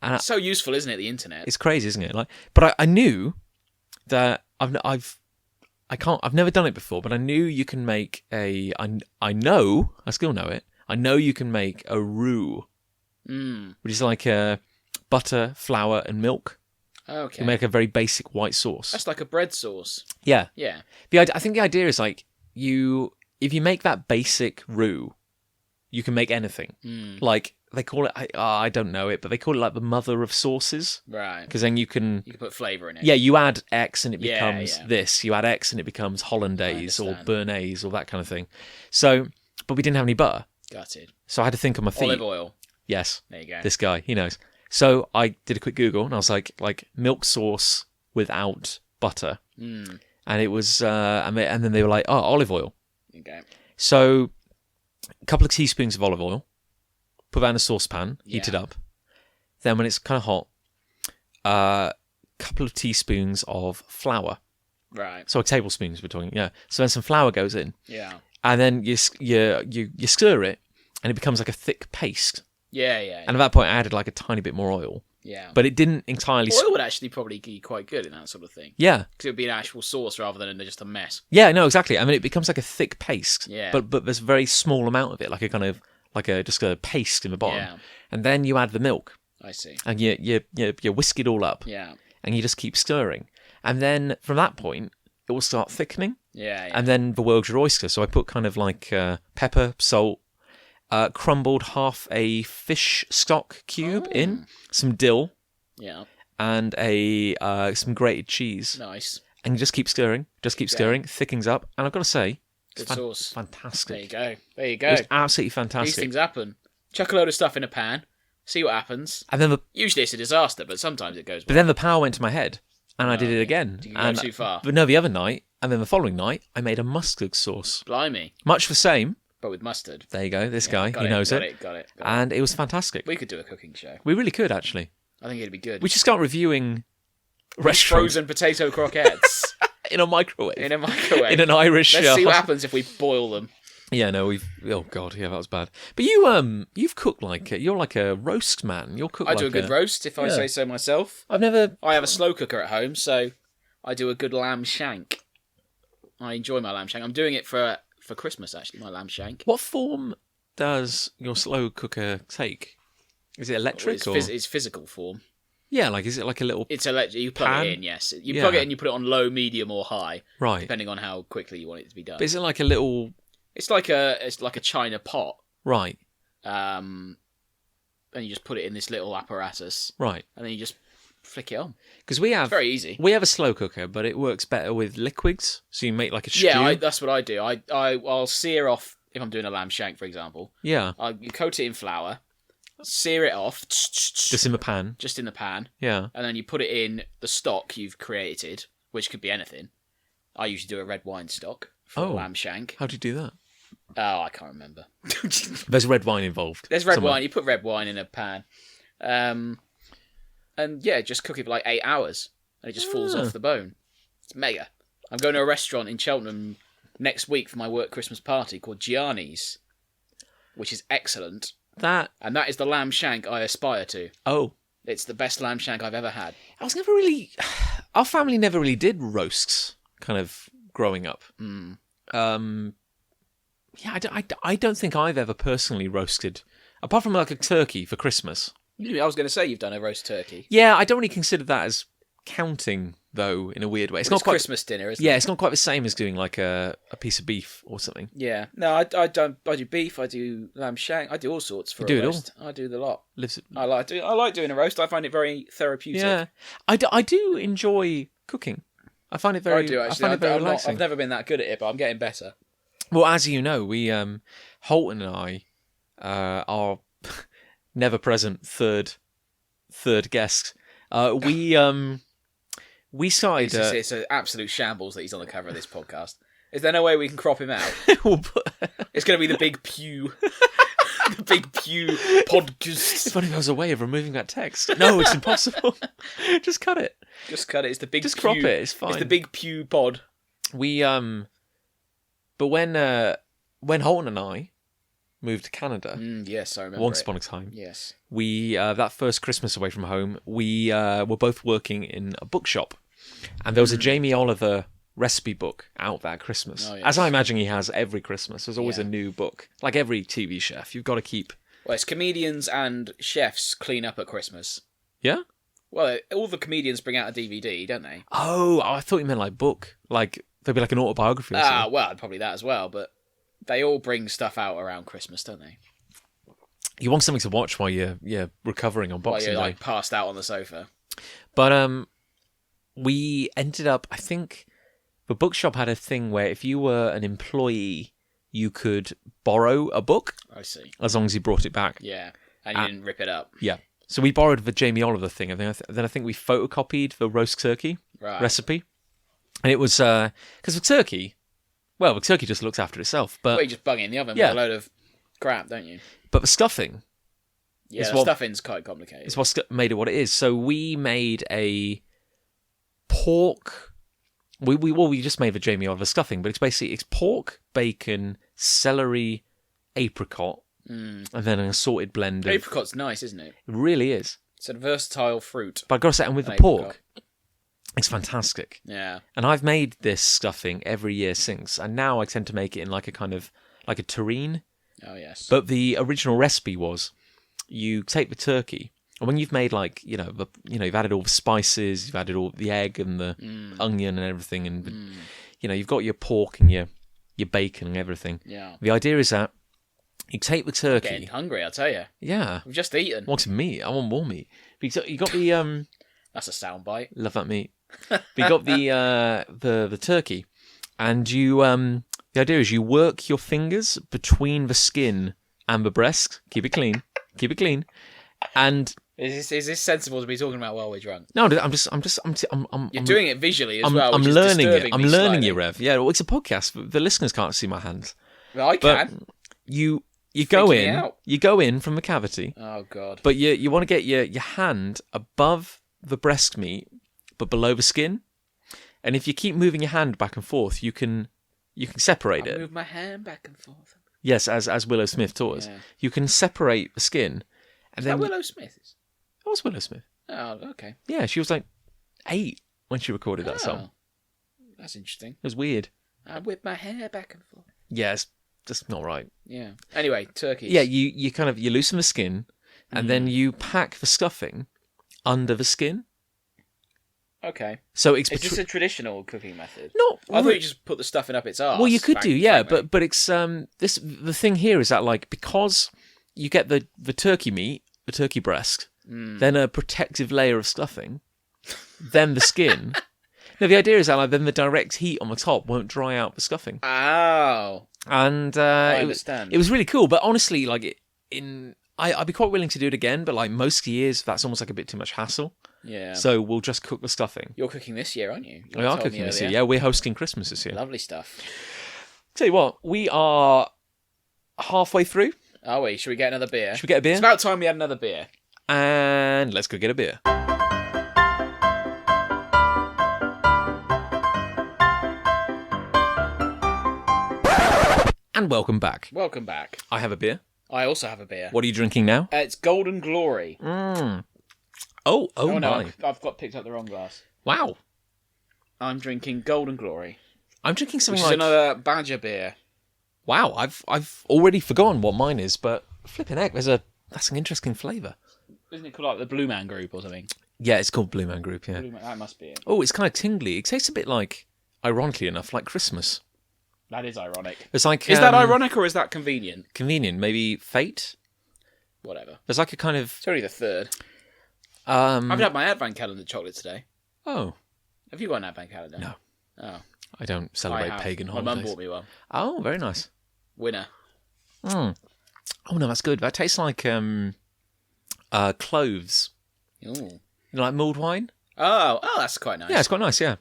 S2: And
S1: It's so useful, isn't it? The internet.
S2: it's crazy, isn't it? Like, but I knew that I've never done it before, but I knew you can make I still know it. I know you can make a roux, which is like butter, flour, and milk.
S1: Okay.
S2: You make a very basic white sauce.
S1: That's like a bread sauce.
S2: Yeah.
S1: Yeah.
S2: I think the idea is like if you make that basic roux, you can make anything. Like they call it, I don't know it, but they call it like the mother of sauces.
S1: Right.
S2: Because then you can
S1: put flavour in it.
S2: Yeah, you add X and it
S1: Yeah,
S2: becomes
S1: yeah.
S2: this. You add X and it becomes Hollandaise or
S1: understand.
S2: Béarnaise or that kind of thing. So, but we didn't have any butter.
S1: Gutted.
S2: So I had to think on my feet.
S1: Olive oil.
S2: Yes.
S1: There you go.
S2: This guy, he knows. So I did a quick Google and I was like milk sauce without butter. And it was, and then they were like, oh, olive oil.
S1: Okay.
S2: So a couple of teaspoons of olive oil, put that in a saucepan, heat it
S1: Yeah.
S2: up. Then when it's kind of hot, a couple of teaspoons of flour.
S1: Right.
S2: So tablespoons we're talking, yeah. So then some flour goes in.
S1: Yeah.
S2: And then you stir it and it becomes like a thick paste.
S1: Yeah, yeah.
S2: And at that point I added like a tiny bit more oil.
S1: Yeah.
S2: But it didn't entirely...
S1: Oil would actually probably be quite good in that sort of thing.
S2: Yeah.
S1: Because it would be an actual sauce rather than just a mess.
S2: Yeah, no, exactly. I mean, it becomes like a thick paste.
S1: Yeah.
S2: But there's a very small amount of it, like a kind of, just a paste in the bottom.
S1: Yeah.
S2: And then you add the milk.
S1: I see.
S2: And you whisk it all up.
S1: Yeah.
S2: And you just keep stirring. And then from that point, it will start thickening.
S1: Yeah, yeah.
S2: And then the world's your oyster. So I put kind of like pepper, salt, crumbled half a fish stock cube in, some dill,
S1: Yeah.
S2: and some grated cheese.
S1: Nice.
S2: And you just keep stirring, thickens up. And I've got to say, it's
S1: Good sauce.
S2: fantastic.
S1: There you go. There you go.
S2: It's absolutely
S1: These
S2: fantastic.
S1: things happen. Chuck a load of stuff in a pan, see what happens.
S2: And then
S1: Usually it's a disaster, but sometimes it goes
S2: but
S1: well.
S2: then the power went to my head, and I did it again.
S1: Did you go
S2: and,
S1: too far?
S2: But no, the other night, and then the following night, I made a mustard sauce.
S1: Blimey.
S2: Much the same.
S1: But with mustard.
S2: There you go. This guy,
S1: Got
S2: he knows
S1: got
S2: it.
S1: Got it.
S2: And it was fantastic.
S1: We could do a cooking show.
S2: We really could, actually.
S1: I think it'd be good.
S2: We should start reviewing restaurants
S1: Frozen potato croquettes
S2: in a microwave.
S1: in a microwave.
S2: In an Irish.
S1: Let's see what happens if we boil them.
S2: Yeah, no, oh god, yeah, that was bad. But you've cooked you're like a roast man. You'll cook.
S1: I do a good roast, if I say so myself.
S2: I
S1: have a slow cooker at home, so I do a good lamb shank. I enjoy my lamb shank. I'm doing it for Christmas, actually, my lamb shank.
S2: What form does your slow cooker take? Is it electric or?
S1: It's physical form.
S2: Yeah, like is it like a little?
S1: It's electric. You plug it in, yes. You plug it in, you put it on low, medium, or high,
S2: right?
S1: Depending on how quickly you want it to be done.
S2: But is it like a little?
S1: It's like a china pot,
S2: right?
S1: And you just put it in this little apparatus,
S2: right?
S1: And then you just flick it on.
S2: Because
S1: it's very easy.
S2: We have a slow cooker, but it works better with liquids. So you make like a stew.
S1: Yeah, that's what I do. I'll sear off if I'm doing a lamb shank, for example.
S2: Yeah.
S1: You coat it in flour, sear it off.
S2: Just in the pan.
S1: Just in the pan.
S2: Yeah.
S1: And then you put it in the stock you've created, which could be anything. I usually do a red wine stock for a lamb shank.
S2: How do you do that?
S1: Oh, I can't remember.
S2: There's red wine involved.
S1: There's red wine. You put red wine in a pan. And yeah, just cook it for like 8 hours. And it just falls off the bone. It's mega. I'm going to a restaurant in Cheltenham next week for my work Christmas party called Gianni's, which is excellent. And that is the lamb shank I aspire to.
S2: Oh.
S1: It's the best lamb shank I've ever had.
S2: Our family never really did roasts, kind of, growing up. Yeah, I don't think I've ever personally roasted, apart from like a turkey for Christmas.
S1: I was going to say you've done a roast turkey.
S2: Yeah, I don't really consider that as counting, though, in a weird way. It's not quite
S1: Christmas dinner, isn't it?
S2: Yeah, it's not quite the same as doing like a piece of beef or something.
S1: Yeah, no, I don't. I do beef. I do lamb shank. I do all sorts for a roast. I do the lot. I like doing a roast. I find it very therapeutic.
S2: Yeah, I do enjoy cooking. I find it very.
S1: I do actually.
S2: I find it very relaxing.
S1: I've never been that good at it, but I'm getting better.
S2: Well, as you know, we Holton and I are never present third guest. We started.
S1: It's an absolute shambles that he's on the cover of this podcast. Is there no way we can crop him out? It's going to be the big pew. The big pew podcast.
S2: If only there was a way of removing that text. No, it's impossible. Just cut it.
S1: Just cut it. It's the big.
S2: Just
S1: pew.
S2: crop it. It's fine.
S1: It's the big pew pod.
S2: But when Holton and I moved to Canada,
S1: yes, I remember.
S2: Once upon a time,
S1: yes,
S2: we that first Christmas away from home, we were both working in a bookshop, and there was a Jamie Oliver recipe book out that Christmas. Oh, yes. As I imagine he has every Christmas. There's always a new book, like every TV chef. You've got to keep.
S1: Well, it's comedians and chefs clean up at Christmas.
S2: Yeah.
S1: Well, all the comedians bring out a DVD, don't they?
S2: Oh, I thought you meant like book, like. There'd be like an autobiography or something.
S1: Well, probably that as well, but they all bring stuff out around Christmas, don't they?
S2: You want something to watch while you're recovering on Boxing Day.
S1: While you're like passed out on the sofa.
S2: But we ended up, I think, the bookshop had a thing where if you were an employee, you could borrow a book.
S1: I see.
S2: As long as you brought it back.
S1: Yeah, and you didn't rip it up.
S2: Yeah. So we borrowed the Jamie Oliver thing, and then I think we photocopied the roast turkey recipe. And it was, because the turkey just looks after itself. But
S1: you just bung it in the oven with a load of crap, don't you?
S2: But the stuffing.
S1: Yeah, the stuffing's quite complicated.
S2: It's what made it what it is. So we made a pork. We just made the Jamie Oliver stuffing, but it's pork, bacon, celery, apricot, and then an assorted blend of...
S1: Apricot's nice, isn't it?
S2: It really is.
S1: It's a versatile fruit.
S2: But I've got to say, and with the pork... It's fantastic.
S1: Yeah.
S2: And I've made this stuffing every year since, and now I tend to make it in like a kind of like a terrine.
S1: Oh yes.
S2: But the original recipe was you take the turkey, and when you've made you've added all the spices, you've added all the egg and the onion and everything, and you've got your pork and your bacon and everything.
S1: Yeah.
S2: The idea is that you take the turkey.
S1: I'm getting hungry, I'll tell you.
S2: Yeah.
S1: We've just eaten.
S2: Want meat? I want more meat. You got the
S1: That's a soundbite.
S2: Love that meat. We got the turkey, and you the idea is you work your fingers between the skin and the breast. Keep it clean. And
S1: is this sensible to be talking about while we're drunk?
S2: No, I'm
S1: You're doing it visually as well.
S2: I'm learning it. I'm learning
S1: you,
S2: Rev. Yeah, well, it's a podcast. The listeners can't see my hands.
S1: Well, I can.
S2: You you
S1: freaking
S2: go in from the cavity.
S1: Oh God!
S2: But you want to get your hand above the breast meat, but below the skin. And if you keep moving your hand back and forth, you can separate it.
S1: Move my hand back and forth.
S2: Yes, as Willow Smith taught us, you can separate the skin. And then
S1: Willow Smith?
S2: That was Willow Smith.
S1: Oh, okay.
S2: Yeah, she was like 8 when she recorded that song.
S1: That's interesting.
S2: It was weird.
S1: I whip my hair back and forth.
S2: Yeah, it's just not right.
S1: Yeah. Anyway, turkeys.
S2: Yeah, you loosen the skin, and then you pack the stuffing under the skin.
S1: Okay.
S2: So
S1: is this a traditional cooking method?
S2: No,
S1: I thought you just put the stuffing up its arse.
S2: Well, you could do, yeah, but it's the thing here is that like because you get the turkey meat, the turkey breast, then a protective layer of stuffing, then the skin. No, the idea is that like then the direct heat on the top won't dry out the stuffing.
S1: Oh.
S2: And
S1: I understand.
S2: It was really cool, but honestly, like I'd be quite willing to do it again, but like most years that's almost like a bit too much hassle.
S1: Yeah.
S2: So we'll just cook the stuffing.
S1: You're cooking this year, aren't you?
S2: We are cooking this year. Yeah, we're hosting Christmas this year.
S1: Lovely stuff.
S2: Tell you what, we are halfway through.
S1: Are we? Should we get another beer?
S2: Should we get a beer?
S1: It's about time we had another beer.
S2: And let's go get a beer. And welcome back.
S1: Welcome back.
S2: I have a beer.
S1: I also have a beer.
S2: What are you drinking now?
S1: It's Golden Glory.
S2: Oh
S1: no,
S2: my.
S1: I've picked up the wrong glass.
S2: Wow.
S1: I'm drinking Golden Glory.
S2: I'm drinking something
S1: which
S2: like...
S1: is another Badger beer.
S2: Wow, I've already forgotten what mine is, but flipping heck, that's an interesting flavour.
S1: Isn't it called like the Blue Man Group or something?
S2: Yeah, it's called Blue Man Group, yeah.
S1: That must be it.
S2: Oh, it's kind of tingly. It tastes a bit like, ironically enough, like Christmas.
S1: That is ironic.
S2: It's like...
S1: Is that ironic or is that convenient?
S2: Convenient. Maybe fate?
S1: Whatever.
S2: There's like a kind of...
S1: It's only the 3rd. I've had my Advent calendar chocolate today.
S2: Oh.
S1: Have you got an Advent calendar?
S2: No.
S1: Oh.
S2: I don't celebrate pagan holidays.
S1: My mum bought me one.
S2: Oh, very nice.
S1: Winner.
S2: Oh no, that's good. That tastes like cloves.
S1: Ooh.
S2: You know, like mulled wine?
S1: Oh, that's quite nice.
S2: Yeah, it's quite nice, yeah.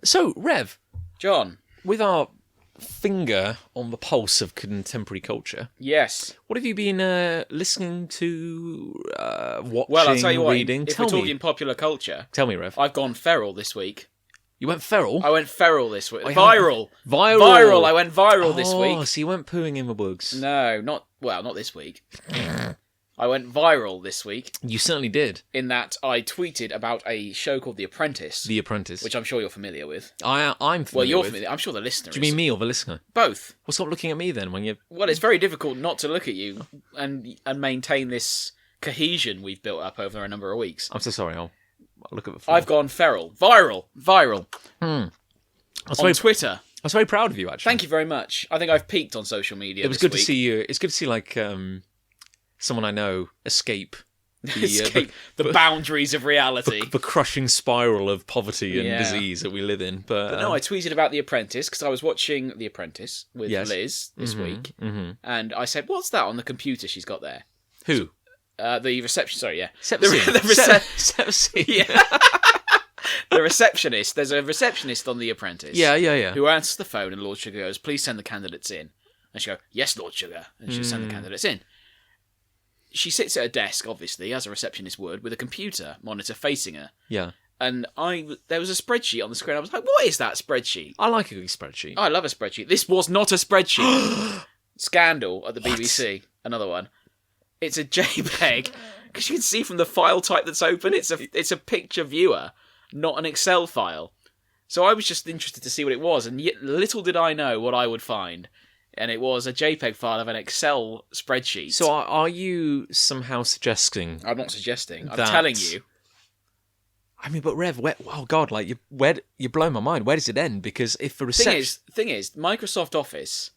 S2: So, Rev.
S1: John.
S2: With our finger on the pulse of contemporary culture.
S1: Yes.
S2: What have you been listening to, watching,
S1: well, I'll tell you what,
S2: reading?
S1: If we're talking popular culture...
S2: Tell me, Rev.
S1: I've gone feral this week.
S2: You went feral?
S1: I went feral this week.
S2: Oh,
S1: viral.
S2: Viral.
S1: I went viral this week.
S2: Oh, so you went pooing in the woods.
S1: No, not this week. I went viral this week.
S2: You certainly did.
S1: In that I tweeted about a show called The Apprentice.
S2: The Apprentice.
S1: Which I'm sure you're familiar with.
S2: I'm familiar
S1: Well, you're
S2: with.
S1: familiar. I'm sure the listener is.
S2: Do you mean me or the listener?
S1: Both.
S2: Well, stop looking at me then when you...
S1: Well, it's very difficult not to look at you and maintain this cohesion we've built up over a number of weeks.
S2: I'm so sorry. I'll look at the floor.
S1: I've gone feral. Viral. On Twitter.
S2: I was very proud of you, actually.
S1: Thank you very much. I think I've peaked on social media.
S2: It was good to see you. It's good to see someone I know escape
S1: the boundaries of reality,
S2: the crushing spiral of poverty and disease that we live in. But
S1: no, I tweeted about The Apprentice because I was watching The Apprentice with Liz this week, and I said, "What's that on the computer she's got there?"
S2: Who?
S1: The reception. Sorry, yeah,
S2: the
S1: yeah. The receptionist. There's a receptionist on The Apprentice.
S2: Yeah.
S1: Who answers the phone, and Lord Sugar goes, "Please send the candidates in." And she goes, "Yes, Lord Sugar," and she'll send the candidates in. She sits at a desk, obviously, as a receptionist would, with a computer monitor facing her.
S2: Yeah.
S1: And there was a spreadsheet on the screen. I was like, "What is that spreadsheet?"
S2: I like a good spreadsheet.
S1: I love a spreadsheet. This was not a spreadsheet. Scandal at the BBC. Another one. It's a JPEG because you can see from the file type that's open. It's a picture viewer, not an Excel file. So I was just interested to see what it was, and yet little did I know what I would find. And it was a JPEG file of an Excel spreadsheet.
S2: So are you somehow suggesting?
S1: I'm not suggesting. I'm telling you.
S2: I mean, but Rev, oh God, like you blow my mind. Where does it end? Because if the reception...
S1: Thing is, Microsoft Office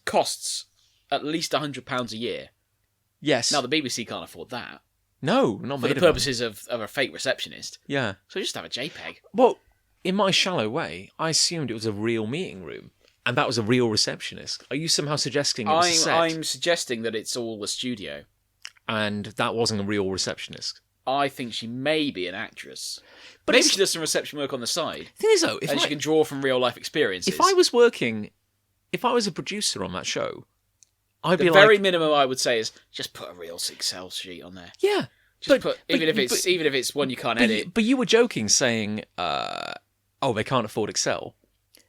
S1: costs at least £100 a year.
S2: Yes.
S1: Now, the BBC can't afford that.
S2: No, not
S1: for the purposes of a fake receptionist.
S2: Yeah.
S1: So just have a JPEG.
S2: Well, in my shallow way, I assumed it was a real meeting room. And that was a real receptionist. Are you somehow suggesting it was a set?
S1: I'm suggesting that it's all a studio.
S2: And that wasn't a real receptionist?
S1: I think she may be an actress. But maybe she does some reception work on the side.
S2: The thing is, though...
S1: she can draw from real-life experiences.
S2: If I was a producer on that show, I'd
S1: the
S2: be
S1: very
S2: like,
S1: minimum I would say is just put a real Excel sheet on there.
S2: yeah.
S1: Just put even if it's one you can't edit.
S2: But you were joking, saying, they can't afford Excel.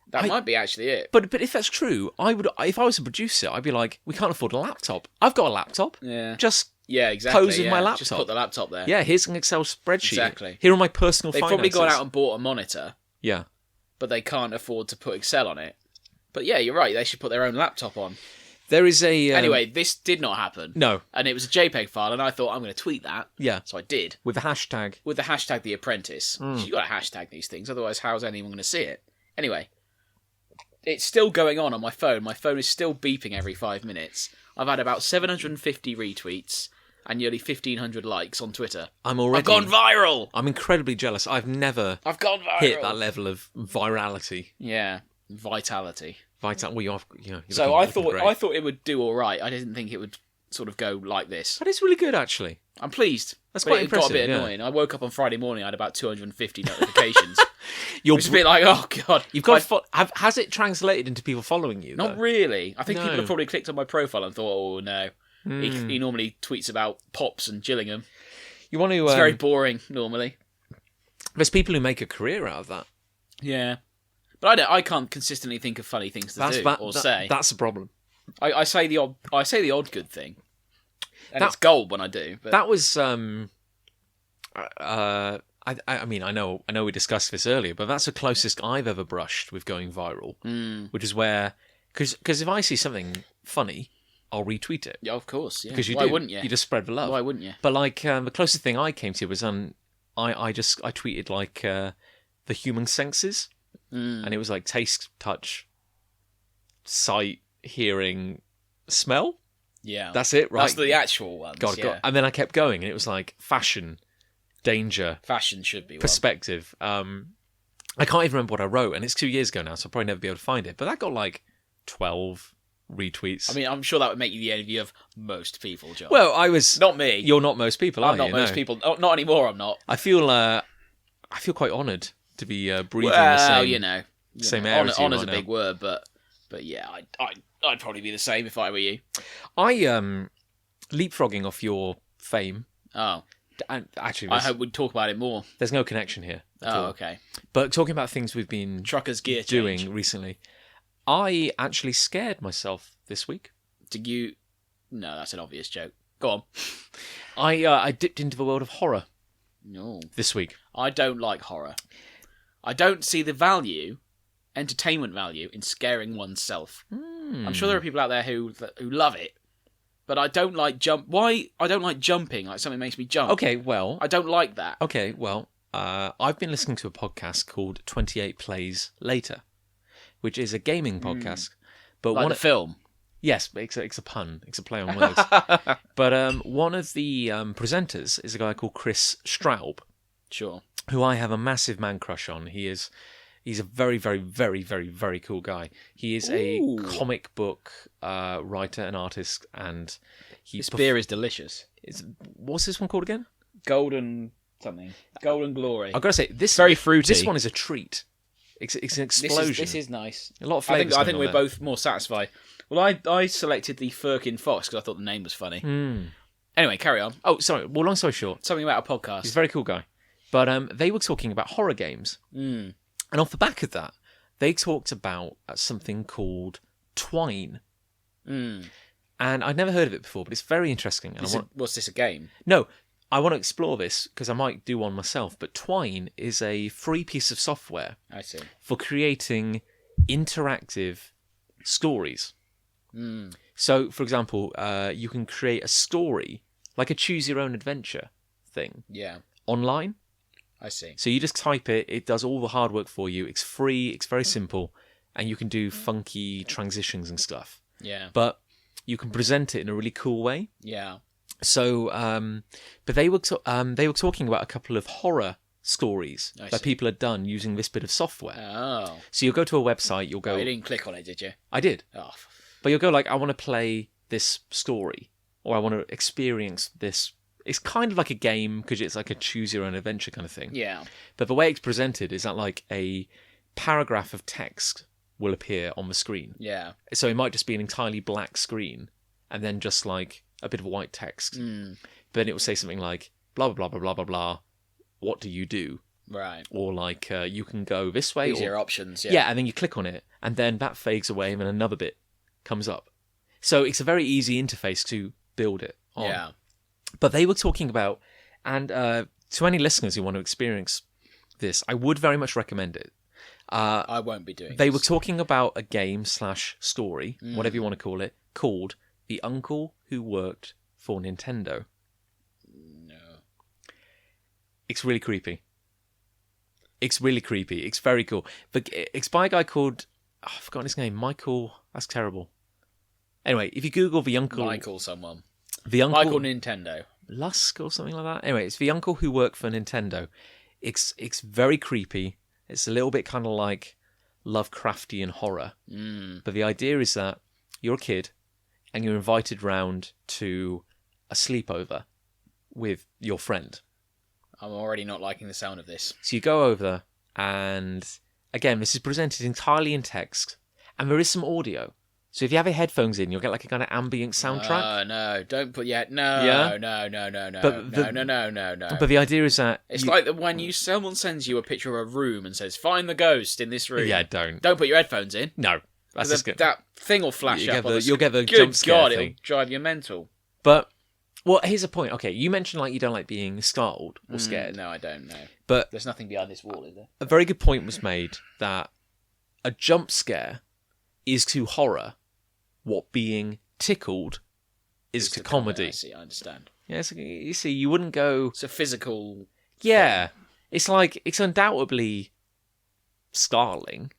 S1: That might be actually it.
S2: But if that's true, if I was a producer, I'd be like, we can't afford a laptop. I've got a laptop.
S1: Yeah.
S2: Just
S1: exactly.
S2: pose with my laptop.
S1: Just put the laptop there.
S2: Yeah, here's an Excel spreadsheet.
S1: Exactly.
S2: Here are my personal
S1: They've
S2: finances.
S1: probably gone out and bought a monitor.
S2: Yeah.
S1: But they can't afford to put Excel on it. But yeah, you're right. They should put their own laptop on.
S2: There is a...
S1: Anyway, this did not happen.
S2: No.
S1: And it was a JPEG file, and I thought, I'm going to tweet that.
S2: Yeah.
S1: So I did.
S2: With the hashtag.
S1: With the hashtag The Apprentice. You've got to hashtag these things, otherwise how's anyone going to see it? Anyway, it's still going on my phone. My phone is still beeping every 5 minutes. I've had about 750 retweets and nearly 1,500 likes on Twitter.
S2: I've gone
S1: viral!
S2: I'm incredibly jealous. I've never
S1: gone viral!
S2: Hit that level of virality.
S1: Yeah. Vitality.
S2: Well,
S1: so I thought it would do all right. I didn't think it would sort of go like this.
S2: But it's really good, actually.
S1: I'm pleased.
S2: That's quite impressive.
S1: It got a bit annoying. I woke up on Friday morning. I had about 250 notifications.
S2: You're
S1: a bit like, oh god.
S2: You've got. Has it translated into people following you?
S1: Not really. I think people have probably clicked on my profile and thought, oh no. He normally tweets about Pops and Gillingham.
S2: You want to?
S1: It's very boring normally.
S2: There's people who make a career out of that.
S1: Yeah. But I can't consistently think of funny things to do or say.
S2: That's a problem.
S1: I say the odd good thing, and it's gold when I do. But...
S2: That was I mean I know we discussed this earlier, but that's the closest I've ever brushed with going viral, which is where because if I see something funny, I'll retweet it.
S1: Yeah, of course. Yeah.
S2: Because
S1: Why wouldn't you?
S2: You just spread the love.
S1: Why wouldn't you?
S2: But like the closest thing I came to was I tweeted like the human senses. And it was like taste, touch, sight, hearing, smell.
S1: Yeah.
S2: That's it, right?
S1: That's the actual ones.
S2: God. And then I kept going, and it was like fashion, danger.
S1: Fashion should be
S2: perspective. I can't even remember what I wrote, and it's 2 years ago now, so I'll probably never be able to find it. But that got like 12 retweets.
S1: I mean, I'm sure that would make you the envy of most people, John.
S2: Well, I was...
S1: Not me.
S2: You're not most people, are you?
S1: I'm not most people. Oh, not anymore, I'm not.
S2: I feel quite honoured to be breathing the same air as you
S1: honour's
S2: right
S1: a big word, but yeah, I'd probably be the same if I were you.
S2: Leapfrogging off your fame.
S1: Oh,
S2: and actually,
S1: I hope we'd talk about it more.
S2: There's no connection here.
S1: Okay.
S2: But talking about things we've been
S1: trucker's gear
S2: doing
S1: change.
S2: Recently, I actually scared myself this week.
S1: Did you? No, that's an obvious joke. Go on.
S2: I dipped into the world of horror.
S1: No.
S2: This week.
S1: I don't like horror. I don't see the entertainment value, in scaring oneself. I'm sure there are people out there who love it, but I don't like Why? I don't like jumping. Like something makes me jump.
S2: Okay, well,
S1: I don't like that.
S2: Okay, well, I've been listening to a podcast called 28 Plays Later, which is a gaming podcast. But
S1: like the film.
S2: Yes, it's a pun. It's a play on words. But one of the presenters is a guy called Chris Straub.
S1: Sure.
S2: Who I have a massive man crush on. He's a very, very, very, very, very cool guy. He is a comic book writer and artist, and
S1: this beer is delicious.
S2: What's this one called again?
S1: Golden something. Golden Glory.
S2: I've got to say, this
S1: very fruity.
S2: This one is a treat. It's an explosion.
S1: This is nice.
S2: A lot of flavours.
S1: I think we're both more satisfied. Well, I selected the Firkin Fox because I thought the name was funny. Anyway, carry on.
S2: Oh, sorry. Well, long story short,
S1: something about a podcast.
S2: He's a very cool guy. But they were talking about horror games. And off the back of that, they talked about something called Twine. And I'd never heard of it before, but it's very interesting. And
S1: what's this, a game?
S2: No, I want to explore this because I might do one myself. But Twine is a free piece of software.
S1: I see.
S2: For creating interactive stories. So, for example, you can create a story, like a choose-your-own-adventure thing.
S1: Yeah.
S2: Online.
S1: I see.
S2: So you just type it, it does all the hard work for you, it's free, it's very simple, and you can do funky transitions and stuff.
S1: Yeah.
S2: But you can present it in a really cool way.
S1: Yeah.
S2: So, but they were talking about a couple of horror stories that people had done using this bit of software.
S1: Oh.
S2: So you'll go to a website, you'll go...
S1: Oh, you didn't click on it, did you?
S2: I did.
S1: Oh.
S2: But you'll go like, I want to play this story, or I want to experience this. It's kind of like a game because it's like a choose-your-own-adventure kind of thing.
S1: Yeah.
S2: But the way it's presented is that like a paragraph of text will appear on the screen.
S1: Yeah.
S2: So it might just be an entirely black screen, and then just like a bit of white text.
S1: Mm.
S2: But then it will say something like blah blah blah blah blah blah blah. What do you do?
S1: Right.
S2: Or like you can go this way.
S1: These are
S2: or
S1: your options. Yeah.
S2: yeah, and then you click on it, and then that fades away, and then another bit comes up. So it's a very easy interface to build it on.
S1: Yeah.
S2: But they were talking about, and to any listeners who want to experience this, I would very much recommend it.
S1: I won't be doing
S2: They
S1: this.
S2: were talking about a game / story, whatever you want to call it, called The Uncle Who Worked for Nintendo.
S1: No.
S2: It's really creepy. It's really creepy. It's very cool. But it's by a guy called... Oh, I've forgotten his name. Michael... That's terrible. Anyway, if you Google The Uncle...
S1: Michael someone.
S2: The Uncle...
S1: Michael Nintendo.
S2: Lusk or something like that. Anyway, it's The Uncle Who Worked for Nintendo. It's very creepy. It's a little bit kind of like Lovecraftian horror. But the idea is that you're a kid and you're invited round to a sleepover with your friend.
S1: I'm already not liking the sound of this.
S2: So you go over, and again, this is presented entirely in text, and there is some audio. So if you have your headphones in, you'll get like a kind of ambient soundtrack.
S1: No, don't put yet. No,
S2: Yeah?
S1: no.
S2: But
S1: No.
S2: But the idea is that
S1: It's like when someone sends you a picture of a room and says, "Find the ghost in this room."
S2: Yeah, don't
S1: Don't put your headphones in.
S2: no. That's just good.
S1: That thing will flash
S2: You
S1: up.
S2: get
S1: On
S2: the-
S1: the
S2: you'll get the
S1: Good
S2: jump scare
S1: God,
S2: thing.
S1: it'll drive you mental.
S2: But well, here's the point. Okay, you mentioned like you don't like being startled or scared,
S1: No, I don't know.
S2: but
S1: There's nothing behind this wall, is there?
S2: a very good point was made that a jump scare is to horror what being tickled is to comedy.
S1: I see. I understand.
S2: Yeah, so you see, you wouldn't go.
S1: It's a physical.
S2: Yeah, it's like it's undoubtedly startling,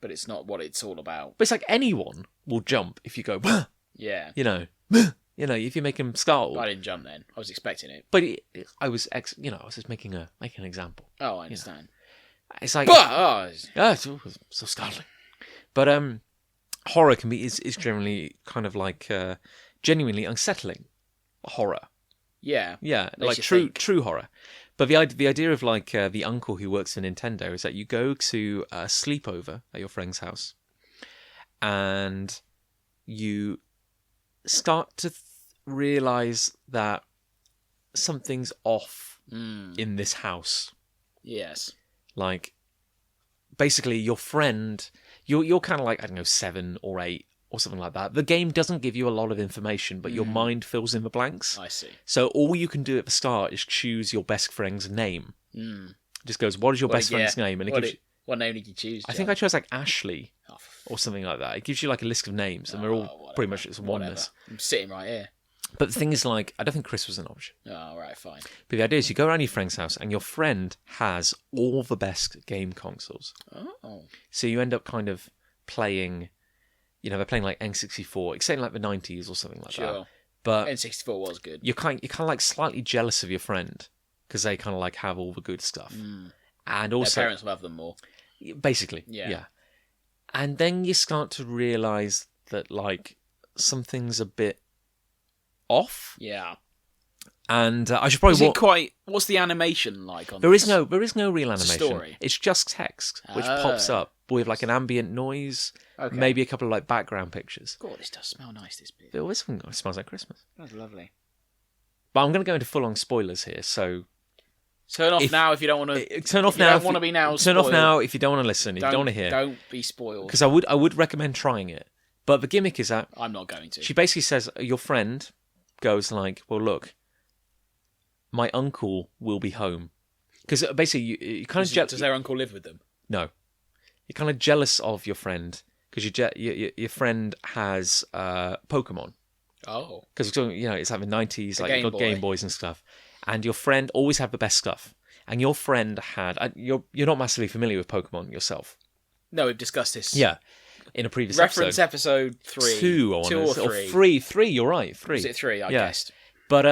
S1: But it's not what it's all about.
S2: but it's like anyone will jump if you go,
S1: Yeah.
S2: you know, if you make them startled.
S1: I didn't jump then. I was expecting it.
S2: But I was just making an example.
S1: Oh, I understand.
S2: It's like it's so startling. But horror can be is generally kind of like genuinely unsettling horror.
S1: Yeah.
S2: Yeah,
S1: Makes
S2: like
S1: you think.
S2: true horror. But the idea of like the uncle who works for Nintendo is that you go to a sleepover at your friend's house, and you start to realize that something's off in this house.
S1: Yes.
S2: Like, basically, your friend, you're kind of like, I don't know, 7 or 8 or something like that. The game doesn't give you a lot of information, but your mind fills in the blanks.
S1: I see.
S2: So all you can do at the start is choose your best friend's name. Just goes, what is your best friend's name? And it gives you,
S1: what name did you choose,
S2: I think I chose like Ashley
S1: Oh,
S2: or something like that. It gives you like a list of names, and they're all
S1: whatever,
S2: pretty much it's oneness.
S1: I'm sitting right here.
S2: But the thing is, like, I don't think Chris was an option.
S1: Oh, right, fine.
S2: But the idea is you go around your friend's house, and your friend has all the best game consoles.
S1: Oh.
S2: So you end up kind of playing, they're playing like N64, except like the 90s or something like that.
S1: Sure.
S2: But
S1: N64 was good.
S2: you're kind of like slightly jealous of your friend because they kind of like have all the good stuff. And also,
S1: Their parents will have them more.
S2: basically,
S1: Yeah.
S2: And then you start to realise that like something's a bit off.
S1: Yeah.
S2: And I should probably
S1: What's the animation like on
S2: There
S1: this?
S2: is no real
S1: It's a
S2: animation.
S1: story.
S2: It's just text which pops up with like an ambient noise,
S1: Okay.
S2: maybe a couple of like background pictures.
S1: God, this does smell nice, this bit.
S2: This one smells like Christmas.
S1: That's lovely.
S2: But I'm going to go into full-on spoilers here, so
S1: Turn off now if you don't want to.
S2: turn off
S1: if you
S2: now.
S1: don't want to be now.
S2: Turn off
S1: spoiled.
S2: now if you don't want to listen. If you don't want to hear.
S1: Don't be spoiled.
S2: Because I would recommend trying it. But the gimmick is that
S1: I'm not going to.
S2: she basically says your friend goes like, well, look, my uncle will be home. Because basically you kind of
S1: Does their uncle live with them?
S2: No, you're kind of jealous of your friend because your friend has Pokemon.
S1: Oh.
S2: Because it's like the 90s, like
S1: Game
S2: you've got Game
S1: Boy.
S2: Boys and stuff, and your friend always had the best stuff. And your friend had you're not massively familiar with Pokemon yourself.
S1: No, we've discussed this.
S2: Yeah, in a previous
S1: Reference
S2: episode.
S1: episode 3.
S2: 2 or
S1: 3.
S2: 3. 3. You're right. 3.
S1: Was it 3? I
S2: Yeah.
S1: guessed.
S2: But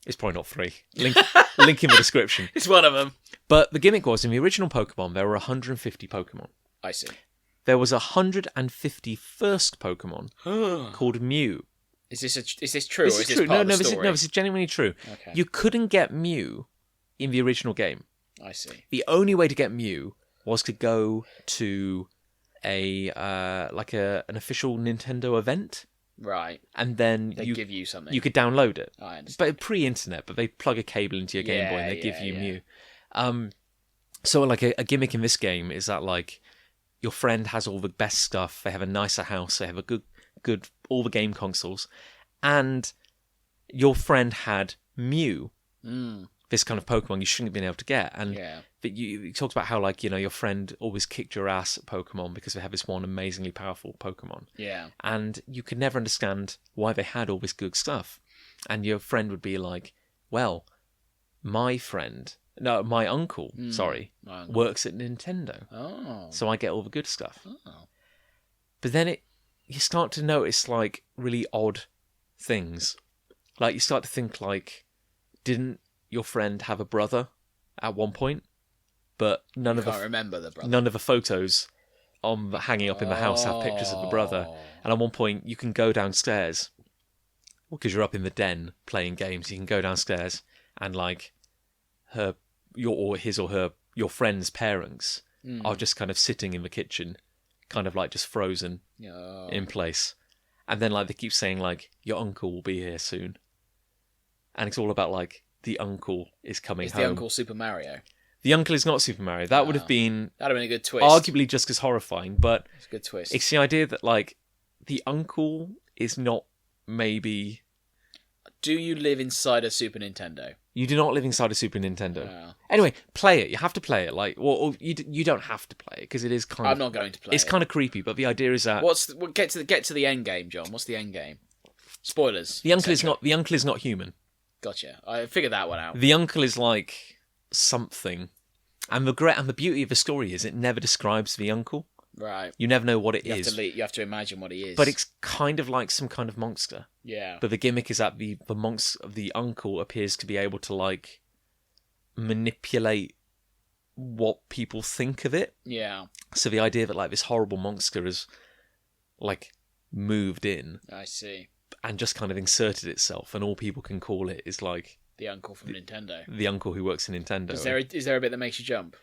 S2: it's probably not 3. Link in the description.
S1: It's one of them.
S2: But the gimmick was in the original Pokemon there were 150 Pokemon.
S1: I see.
S2: There was 151st Pokemon called Mew.
S1: Is this true?
S2: This
S1: or
S2: is
S1: is
S2: true.
S1: This part of the
S2: this
S1: story?
S2: is genuinely true.
S1: Okay.
S2: You couldn't get Mew in the original game.
S1: I see.
S2: The only way to get Mew was to go to an official Nintendo event.
S1: Right.
S2: And then
S1: They give you something.
S2: You could download it.
S1: I understand.
S2: But pre-internet, but they plug a cable into your Game Boy and they give you Mew. So like a gimmick in this game is that like your friend has all the best stuff. They have a nicer house. They have a good all the game consoles, and your friend had Mew, this kind of Pokemon you shouldn't have been able to get. And you talked about how like your friend always kicked your ass at Pokemon because they have this one amazingly powerful Pokemon.
S1: Yeah,
S2: and you could never understand why they had all this good stuff, and your friend would be like, "Well, my uncle, works at Nintendo, so I get all the good stuff." But then you start to notice like really odd things. Like you start to think like, didn't your friend have a brother at one point? But none of the photos hanging up in the house have pictures of the brother. And at one point you can go downstairs, because you're up in the den playing games. You can go downstairs and like your friend's parents are just kind of sitting in the kitchen, kind of like just frozen in place. And then like they keep saying like, your uncle will be here soon. And it's all about like, the uncle is coming home.
S1: Is the uncle Super Mario?
S2: The uncle is not Super Mario. That would have been...
S1: That'd have been a good twist.
S2: Arguably just as horrifying, but...
S1: It's a good twist.
S2: It's the idea that like, the uncle is not maybe...
S1: Do you live inside a Super Nintendo?
S2: You do not live inside a Super Nintendo.
S1: No.
S2: Anyway, play it. You have to play it. Like, well, you don't have to play it because it is kind of.
S1: I'm not going to play it.
S2: It's kind of creepy, but the idea is that
S1: get to the end game, John. What's the end game? Spoilers.
S2: The uncle is not human.
S1: Gotcha. I figured that one out.
S2: The uncle is like something, and the beauty of the story is it never describes the uncle.
S1: Right.
S2: You never know what it is.
S1: You have to imagine what he is.
S2: But it's kind of like some kind of monster.
S1: Yeah.
S2: But the gimmick is that the monster of the uncle appears to be able to like manipulate what people think of it.
S1: Yeah.
S2: So the idea that like this horrible monster has like moved in.
S1: I see.
S2: And just kind of inserted itself, and all people can call it is like
S1: the uncle from Nintendo.
S2: The uncle who works in Nintendo.
S1: Is there a bit that makes you jump?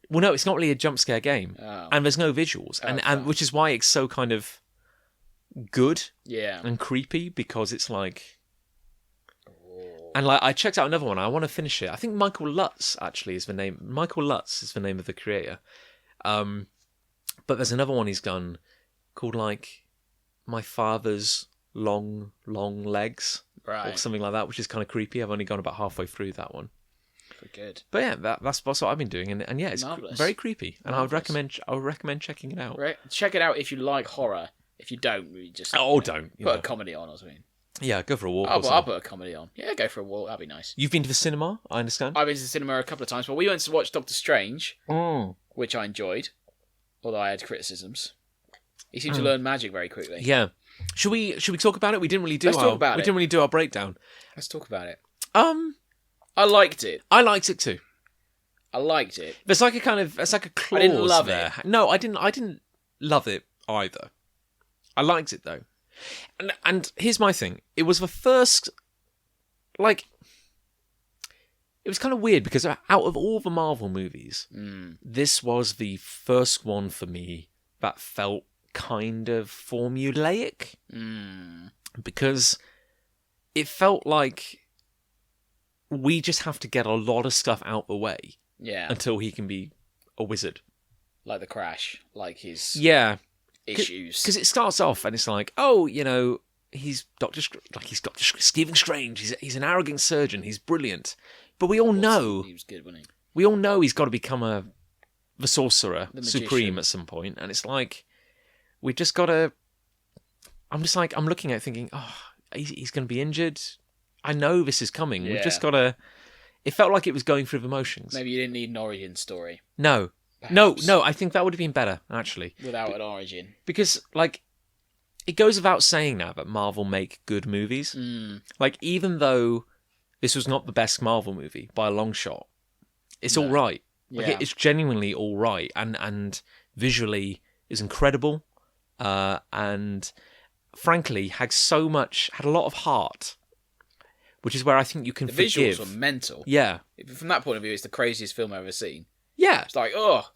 S2: Well, no, it's not really a jump scare game, and there's no visuals, and which is why it's so kind of good, and creepy, because it's like, and like I checked out another one. I want to finish it. I think Michael Lutz actually is the name. Michael Lutz is the name of the creator, but there's another one he's done called like My Father's Long Legs, or something like that, which is kind of creepy. I've only gone about halfway through that one.
S1: Good.
S2: But yeah, that's what I've been doing, and yeah, it's very creepy, and I would recommend checking it out.
S1: Right. Check it out if you like horror. If you don't, you just
S2: don't
S1: put a comedy on or something.
S2: Yeah, go for a walk.
S1: I'll put a comedy on. Yeah, go for a walk. That'd be nice.
S2: You've been to the cinema, I understand.
S1: I've been to the cinema a couple of times. Well, we went to watch Doctor Strange, which I enjoyed, although I had criticisms. He seemed to learn magic very quickly.
S2: Yeah. Should we talk about it? We didn't really do.
S1: Let's talk about it.
S2: We didn't really do our breakdown.
S1: Let's talk about it. I liked it.
S2: I liked it too.
S1: I liked it.
S2: There's like a clause
S1: I didn't love
S2: there.
S1: it.
S2: No, I didn't love it either. I liked it though. And here's my thing. It was the first, like, it was kind of weird because out of all the Marvel movies, this was the first one for me that felt kind of formulaic. Because it felt like we just have to get a lot of stuff out the way.
S1: Yeah.
S2: Until he can be a wizard.
S1: Like the Crash. Like his issues.
S2: Because it starts off and it's like, oh, he's Dr. Stephen Strange. He's an arrogant surgeon. He's brilliant. But we all know...
S1: He was good, wasn't he?
S2: We all know he's got to become the sorcerer supreme at some point. And it's like, we just got to... I'm looking at it thinking, oh, he's going to be injured. I know this is coming. We've just got to... It felt like it was going through the motions.
S1: Maybe you didn't need an origin story.
S2: No. Perhaps. No, I think that would have been better, actually.
S1: Without an origin.
S2: Because, like, it goes without saying now that Marvel make good movies. Like, even though this was not the best Marvel movie by a long shot, it's all right. Like, it's genuinely all right. And visually is incredible. And frankly, had a lot of heart. Which is where I think you can forgive.
S1: The visuals were mental.
S2: Yeah.
S1: From that point of view, it's the craziest film I've ever seen.
S2: Yeah.
S1: It's like, oh.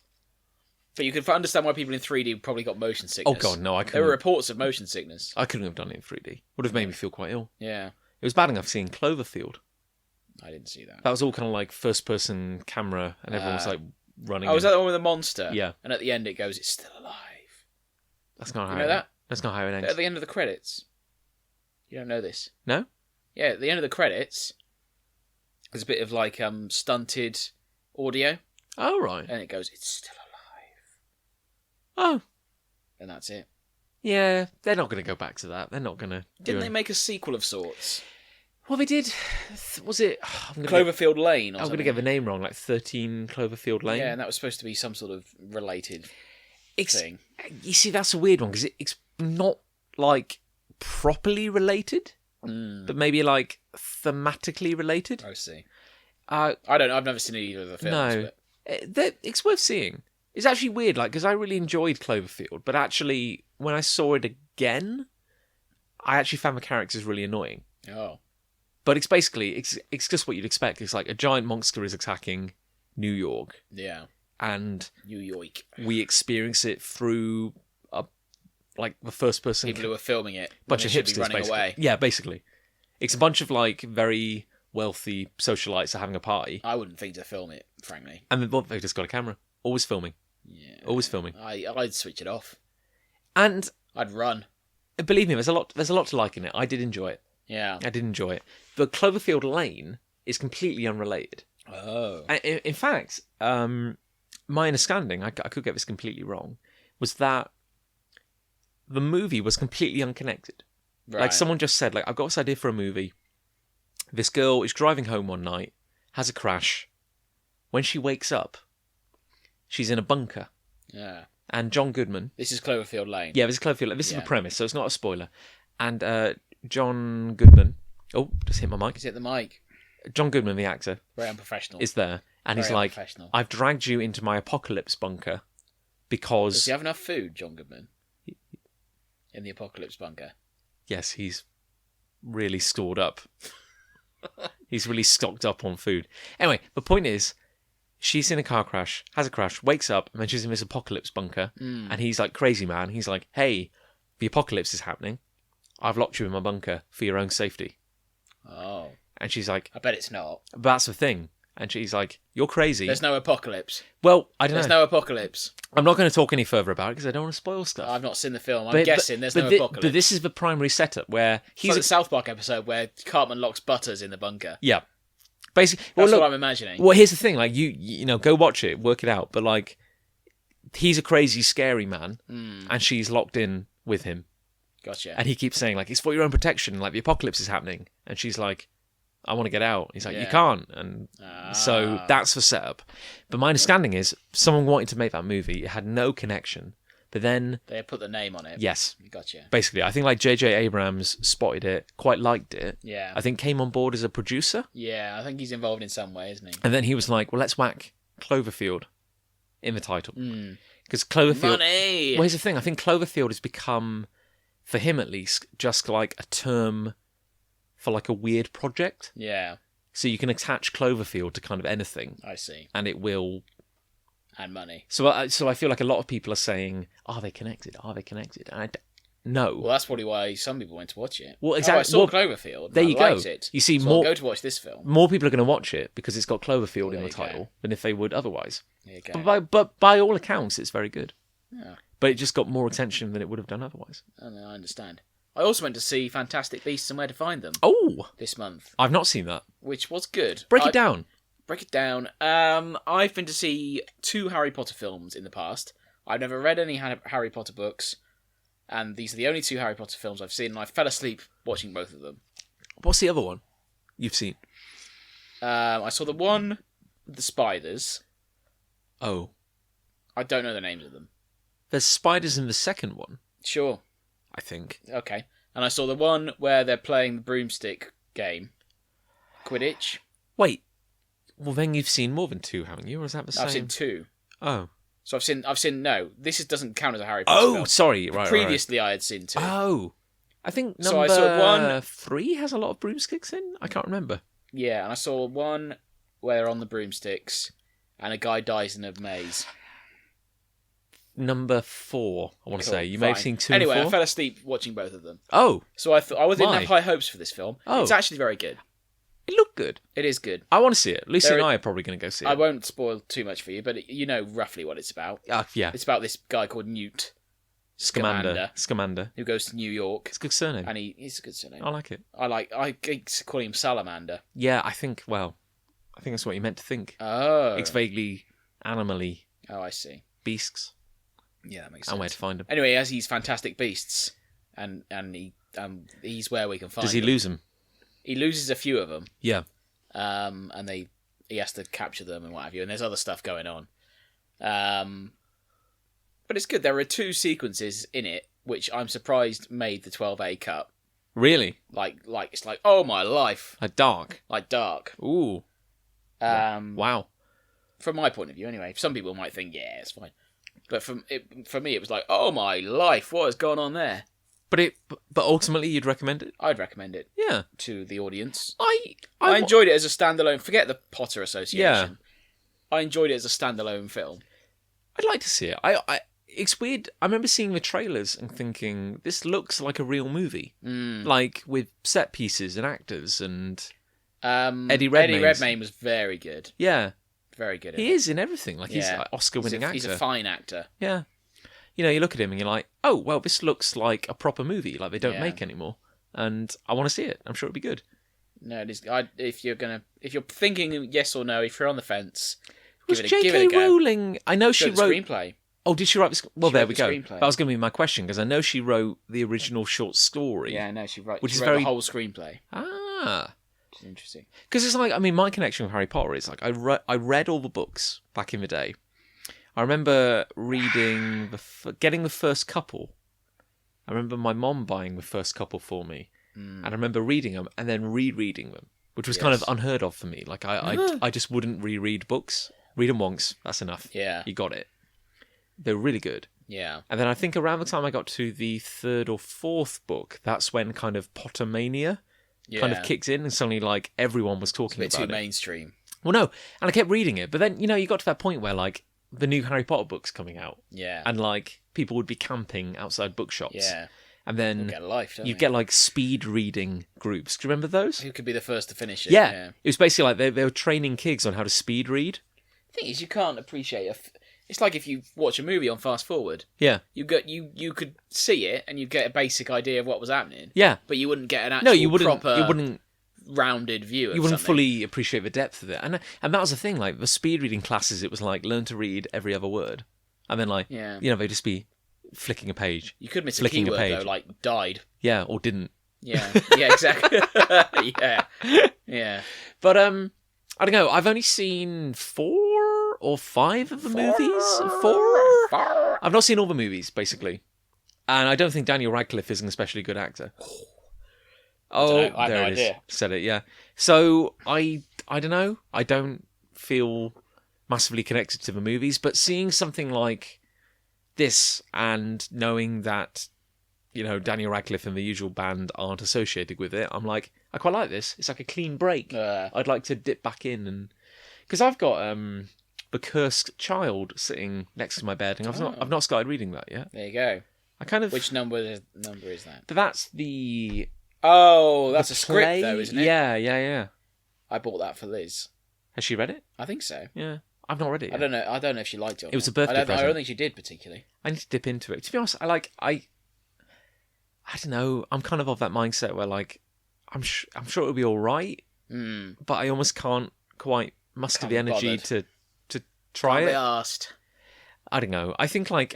S1: But you can understand why people in 3D probably got motion sickness.
S2: Oh god, no, I couldn't.
S1: There were reports of motion sickness.
S2: I couldn't have done it in 3D. Would have made me feel quite ill.
S1: Yeah.
S2: It was bad enough seeing Cloverfield.
S1: I didn't see that.
S2: That was all kind of like first-person camera, and everyone was like running.
S1: Oh, was that the one with the monster?
S2: Yeah.
S1: And at the end it goes, "It's still alive."
S2: That's not how.
S1: You know that?
S2: That's not how it ends.
S1: At the end of the credits. You don't know this?
S2: No.
S1: Yeah, at the end of the credits, there's a bit of like stunted audio,
S2: Oh right.
S1: and it goes, "It's still alive,"
S2: Oh.
S1: and that's it.
S2: Yeah, they're not going to go back to that. They're not going to.
S1: Didn't they make a sequel of sorts?
S2: Well, they did. Was it
S1: Cloverfield Lane? Or
S2: I'm going to get the name wrong. Like 13 Cloverfield Lane.
S1: Yeah, and that was supposed to be some sort of related thing.
S2: You see, that's a weird one because it's not like properly related, but maybe like thematically related.
S1: I see.
S2: I've
S1: never seen either of the films.
S2: No,
S1: But...
S2: it's worth seeing. It's actually weird, like because I really enjoyed Cloverfield, but actually when I saw it again, I actually found the characters really annoying.
S1: Oh.
S2: But it's basically it's just what you'd expect. It's like a giant monster is attacking New York.
S1: Yeah.
S2: And
S1: New York.
S2: We experience it through like the first person
S1: people who are filming it.
S2: Bunch of hipsters
S1: running
S2: basically.
S1: Away.
S2: Yeah, basically. It's a bunch of like very wealthy socialites are having a party.
S1: I wouldn't think to film it, frankly.
S2: And they've just got a camera. Always filming.
S1: Yeah.
S2: Always filming.
S1: I'd switch it off.
S2: And
S1: I'd run.
S2: Believe me, there's a lot to like in it. I did enjoy it.
S1: Yeah.
S2: I did enjoy it. But Cloverfield Lane is completely unrelated.
S1: Oh.
S2: In fact, my understanding, I could get this completely wrong, was that the movie was completely unconnected.
S1: Right.
S2: Like someone just said, like, I've got this idea for a movie. This girl is driving home one night, has a crash. When she wakes up, she's in a bunker.
S1: Yeah.
S2: And John Goodman...
S1: This is Cloverfield Lane.
S2: Yeah, this is Cloverfield Lane. This is the premise, so it's not a spoiler. And John Goodman... Oh, just hit my mic.
S1: He's hit the mic.
S2: John Goodman, the actor...
S1: Very unprofessional.
S2: ...is there. And he's like, I've dragged you into my apocalypse bunker because...
S1: Does he have enough food, John Goodman? In the apocalypse bunker?
S2: Yes, he's really stored up. He's really stocked up on food. Anyway, the point is, she's in a car crash, has a crash, wakes up, and then she's in this apocalypse bunker. And he's like, crazy man. He's like, hey, the apocalypse is happening. I've locked you in my bunker for your own safety.
S1: Oh.
S2: And she's like...
S1: I bet it's not.
S2: But that's the thing. And she's like, you're crazy.
S1: There's no apocalypse.
S2: Well, I don't know.
S1: There's no apocalypse.
S2: I'm not going to talk any further about it because I don't want to spoil stuff.
S1: I've not seen the film. I'm guessing there's no apocalypse.
S2: But this is the primary setup where
S1: he's like a South Park episode where Cartman locks Butters in the bunker.
S2: Yeah. Basically,
S1: that's what I'm imagining.
S2: Well, here's the thing. Like, you know, go watch it, work it out. But, like, he's a crazy, scary man and she's locked in with him.
S1: Gotcha.
S2: And he keeps saying, like, it's for your own protection. Like, the apocalypse is happening. And she's like... I want to get out. He's like, you can't. And so that's the setup. But my understanding is someone wanted to make that movie. It had no connection. But then...
S1: They put the name on it.
S2: Yes.
S1: Gotcha.
S2: Basically, I think like J.J. Abrams spotted it, quite liked it.
S1: Yeah.
S2: I think came on board as a producer.
S1: Yeah, I think he's involved in some way, isn't he?
S2: And then he was like, well, let's whack Cloverfield in the title. Because Cloverfield...
S1: Money!
S2: Well, here's the thing. I think Cloverfield has become, for him at least, just like a term... for like a weird project.
S1: Yeah.
S2: So you can attach Cloverfield to kind of anything.
S1: I see.
S2: And it will...
S1: And money.
S2: So I feel like a lot of people are saying, are they connected? Are they connected? And no.
S1: Well, that's probably why some people went to watch it.
S2: Well, exactly.
S1: I saw Cloverfield.
S2: There you
S1: I
S2: go.
S1: liked it.
S2: You see,
S1: so I'll go to watch this film.
S2: More people are going to watch it because it's got Cloverfield in the title than if they would otherwise.
S1: There you go.
S2: But by all accounts, it's very good.
S1: Yeah.
S2: But it just got more attention than it would have done otherwise.
S1: I understand. I also went to see Fantastic Beasts and Where to Find Them.
S2: Oh!
S1: This month.
S2: I've not seen that.
S1: Which was good.
S2: Break it down.
S1: Break it down. I've been to see 2 Harry Potter films in the past. I've never read any Harry Potter books. And these are the only 2 Harry Potter films I've seen. And I fell asleep watching both of them.
S2: What's the other one you've seen?
S1: I saw the one with the spiders.
S2: Oh.
S1: I don't know the names of them.
S2: There's spiders in the second one.
S1: Sure.
S2: I think.
S1: Okay. And I saw the one where they're playing the broomstick game. Quidditch.
S2: Wait. Well, then you've seen more than 2, haven't you? Or is that the same?
S1: I've seen 2.
S2: Oh.
S1: So I've seen no. This doesn't count as a Harry Potter film.
S2: Sorry. Right.
S1: Previously, I had seen 2.
S2: Oh. I think
S1: so I saw
S2: 3 has a lot of broomsticks in? I can't remember.
S1: Yeah, and I saw one where they're on the broomsticks and a guy dies in a maze.
S2: number 4, I want to say. You
S1: Fine.
S2: may have seen 2
S1: anyway,
S2: and 4.
S1: I fell asleep watching both of them.
S2: Oh,
S1: So I thought I didn't
S2: Why?
S1: have high hopes for this film.
S2: Oh.
S1: It's actually very good.
S2: it looked good.
S1: It is good.
S2: I want to see it. Lucy
S1: There
S2: and
S1: are-
S2: I are probably going to go see it.
S1: I won't spoil too much for you, but you know roughly what it's about.
S2: Yeah.
S1: It's about this guy called Newt
S2: Scamander.
S1: who goes to New York,
S2: It's a good surname.
S1: and he's a good surname.
S2: I like it.
S1: I call him Salamander.
S2: Yeah, I think that's what you meant to think.
S1: Oh,
S2: It's vaguely animally
S1: oh, I see.
S2: beasts
S1: Yeah, that makes
S2: and where
S1: sense.
S2: to find them.
S1: Anyway, he has these fantastic beasts, and he's where we can find.
S2: Does he
S1: them.
S2: lose them?
S1: He loses a few of them,
S2: Yeah.
S1: and he has to capture them and what have you. And there's other stuff going on. But it's good. There are 2 sequences in it which I'm surprised made the 12A cut.
S2: Really?
S1: Like it's like, oh my life,
S2: Dark.
S1: like dark.
S2: Ooh. Wow.
S1: From my point of view, anyway. Some people might think, yeah, it's fine. But for me, it was like, oh my life, what has gone on there?
S2: But ultimately, you'd recommend it?
S1: I'd recommend it
S2: Yeah.
S1: to the audience.
S2: I
S1: I enjoyed it as a standalone. Forget the Potter Association.
S2: Yeah.
S1: I enjoyed it as a standalone film.
S2: I'd like to see it. It's weird. I remember seeing the trailers and thinking, this looks like a real movie. Like, with set pieces and actors and... Eddie
S1: Redmayne was very good.
S2: Yeah.
S1: Very good.
S2: He is in everything. Like, he's an Oscar-winning actor.
S1: He's a fine actor.
S2: Yeah. You know, you look at him and you're like, oh, well, this looks like a proper movie, like they don't make anymore. And I want to see it. I'm sure it'll be good.
S1: No, it is. If you're thinking yes or no, if you're on the fence,
S2: Was
S1: give it a
S2: J.K.
S1: go.
S2: Rowling... I know she
S1: The
S2: wrote...
S1: screenplay.
S2: Oh, did she write this? Well,
S1: She
S2: there
S1: wrote
S2: we
S1: the
S2: go.
S1: screenplay.
S2: That was going to be my question, because I know she wrote the original short story.
S1: Yeah, no, she wrote.
S2: Which
S1: she
S2: is
S1: wrote
S2: very...
S1: the whole screenplay.
S2: Ah.
S1: Which is interesting.
S2: Because it's like, I mean, my connection with Harry Potter is like, I read all the books back in the day. I remember reading, getting the first couple. I remember my mom buying the first couple for me. And I remember reading them and then rereading them, which was kind of unheard of for me. Like, I just wouldn't reread books. Read them once, that's enough.
S1: Yeah.
S2: You got it. They're really good.
S1: Yeah.
S2: And then I think around the time I got to the 3rd or 4th book, that's when kind of Pottermania kind of kicked in, and suddenly like everyone was talking
S1: It's a
S2: about
S1: bit too
S2: it.
S1: mainstream.
S2: Well, no, and I kept reading it, but then you got to that point where like the new Harry Potter books coming out,
S1: Yeah.
S2: and like people would be camping outside bookshops,
S1: Yeah.
S2: and then
S1: Get a life, don't
S2: you'd
S1: they?
S2: get like speed reading groups. Do you remember those?
S1: Who could be the first to finish it?
S2: Yeah, it was basically like they were training kids on how to speed read.
S1: The thing is, you can't appreciate it's like if you watch a movie on fast forward.
S2: Yeah,
S1: You could see it and you'd get a basic idea of what was happening.
S2: yeah.
S1: But you wouldn't get an actual
S2: You
S1: proper
S2: wouldn't
S1: rounded view of
S2: you wouldn't
S1: something.
S2: fully appreciate the depth of it. And that was the thing, like the speed reading classes, it was like learn to read every other word. And then like they'd just be flicking a page.
S1: You could miss a
S2: flicking a
S1: keyword
S2: page.
S1: though, like died.
S2: Yeah, or didn't.
S1: Yeah. Yeah, exactly. Yeah. Yeah.
S2: But I don't know, I've only seen 4 or 5 of the movies. 4? I've not seen all the movies, basically. And I don't think Daniel Radcliffe is an especially good actor. Oh,
S1: I have
S2: there
S1: no
S2: it is.
S1: idea.
S2: Said it, yeah. So I don't know. I don't feel massively connected to the movies, but seeing something like this and knowing that, Daniel Radcliffe and the usual band aren't associated with it, I'm like, I quite like this. It's like a clean break. I'd like to dip back in and... Because I've got The Cursed Child sitting next to my bed, and I've not started reading that yet.
S1: There you go.
S2: I kind of...
S1: Which number is that?
S2: But that's the...
S1: Oh, that's a script
S2: play?
S1: though, isn't it?
S2: Yeah.
S1: I bought that for Liz.
S2: Has she read it?
S1: I think so.
S2: Yeah. I've not read it yet.
S1: I don't know if she liked it or
S2: It was
S1: not.
S2: a birthday
S1: I
S2: present.
S1: don't think she did particularly.
S2: I need to dip into it. To be honest, I don't know. I'm kind of that mindset where like I'm sure it'll be all right, but I almost can't quite muster
S1: Can't
S2: the
S1: be
S2: energy
S1: bothered.
S2: to try
S1: Can't be
S2: it.
S1: asked.
S2: I don't know. I think like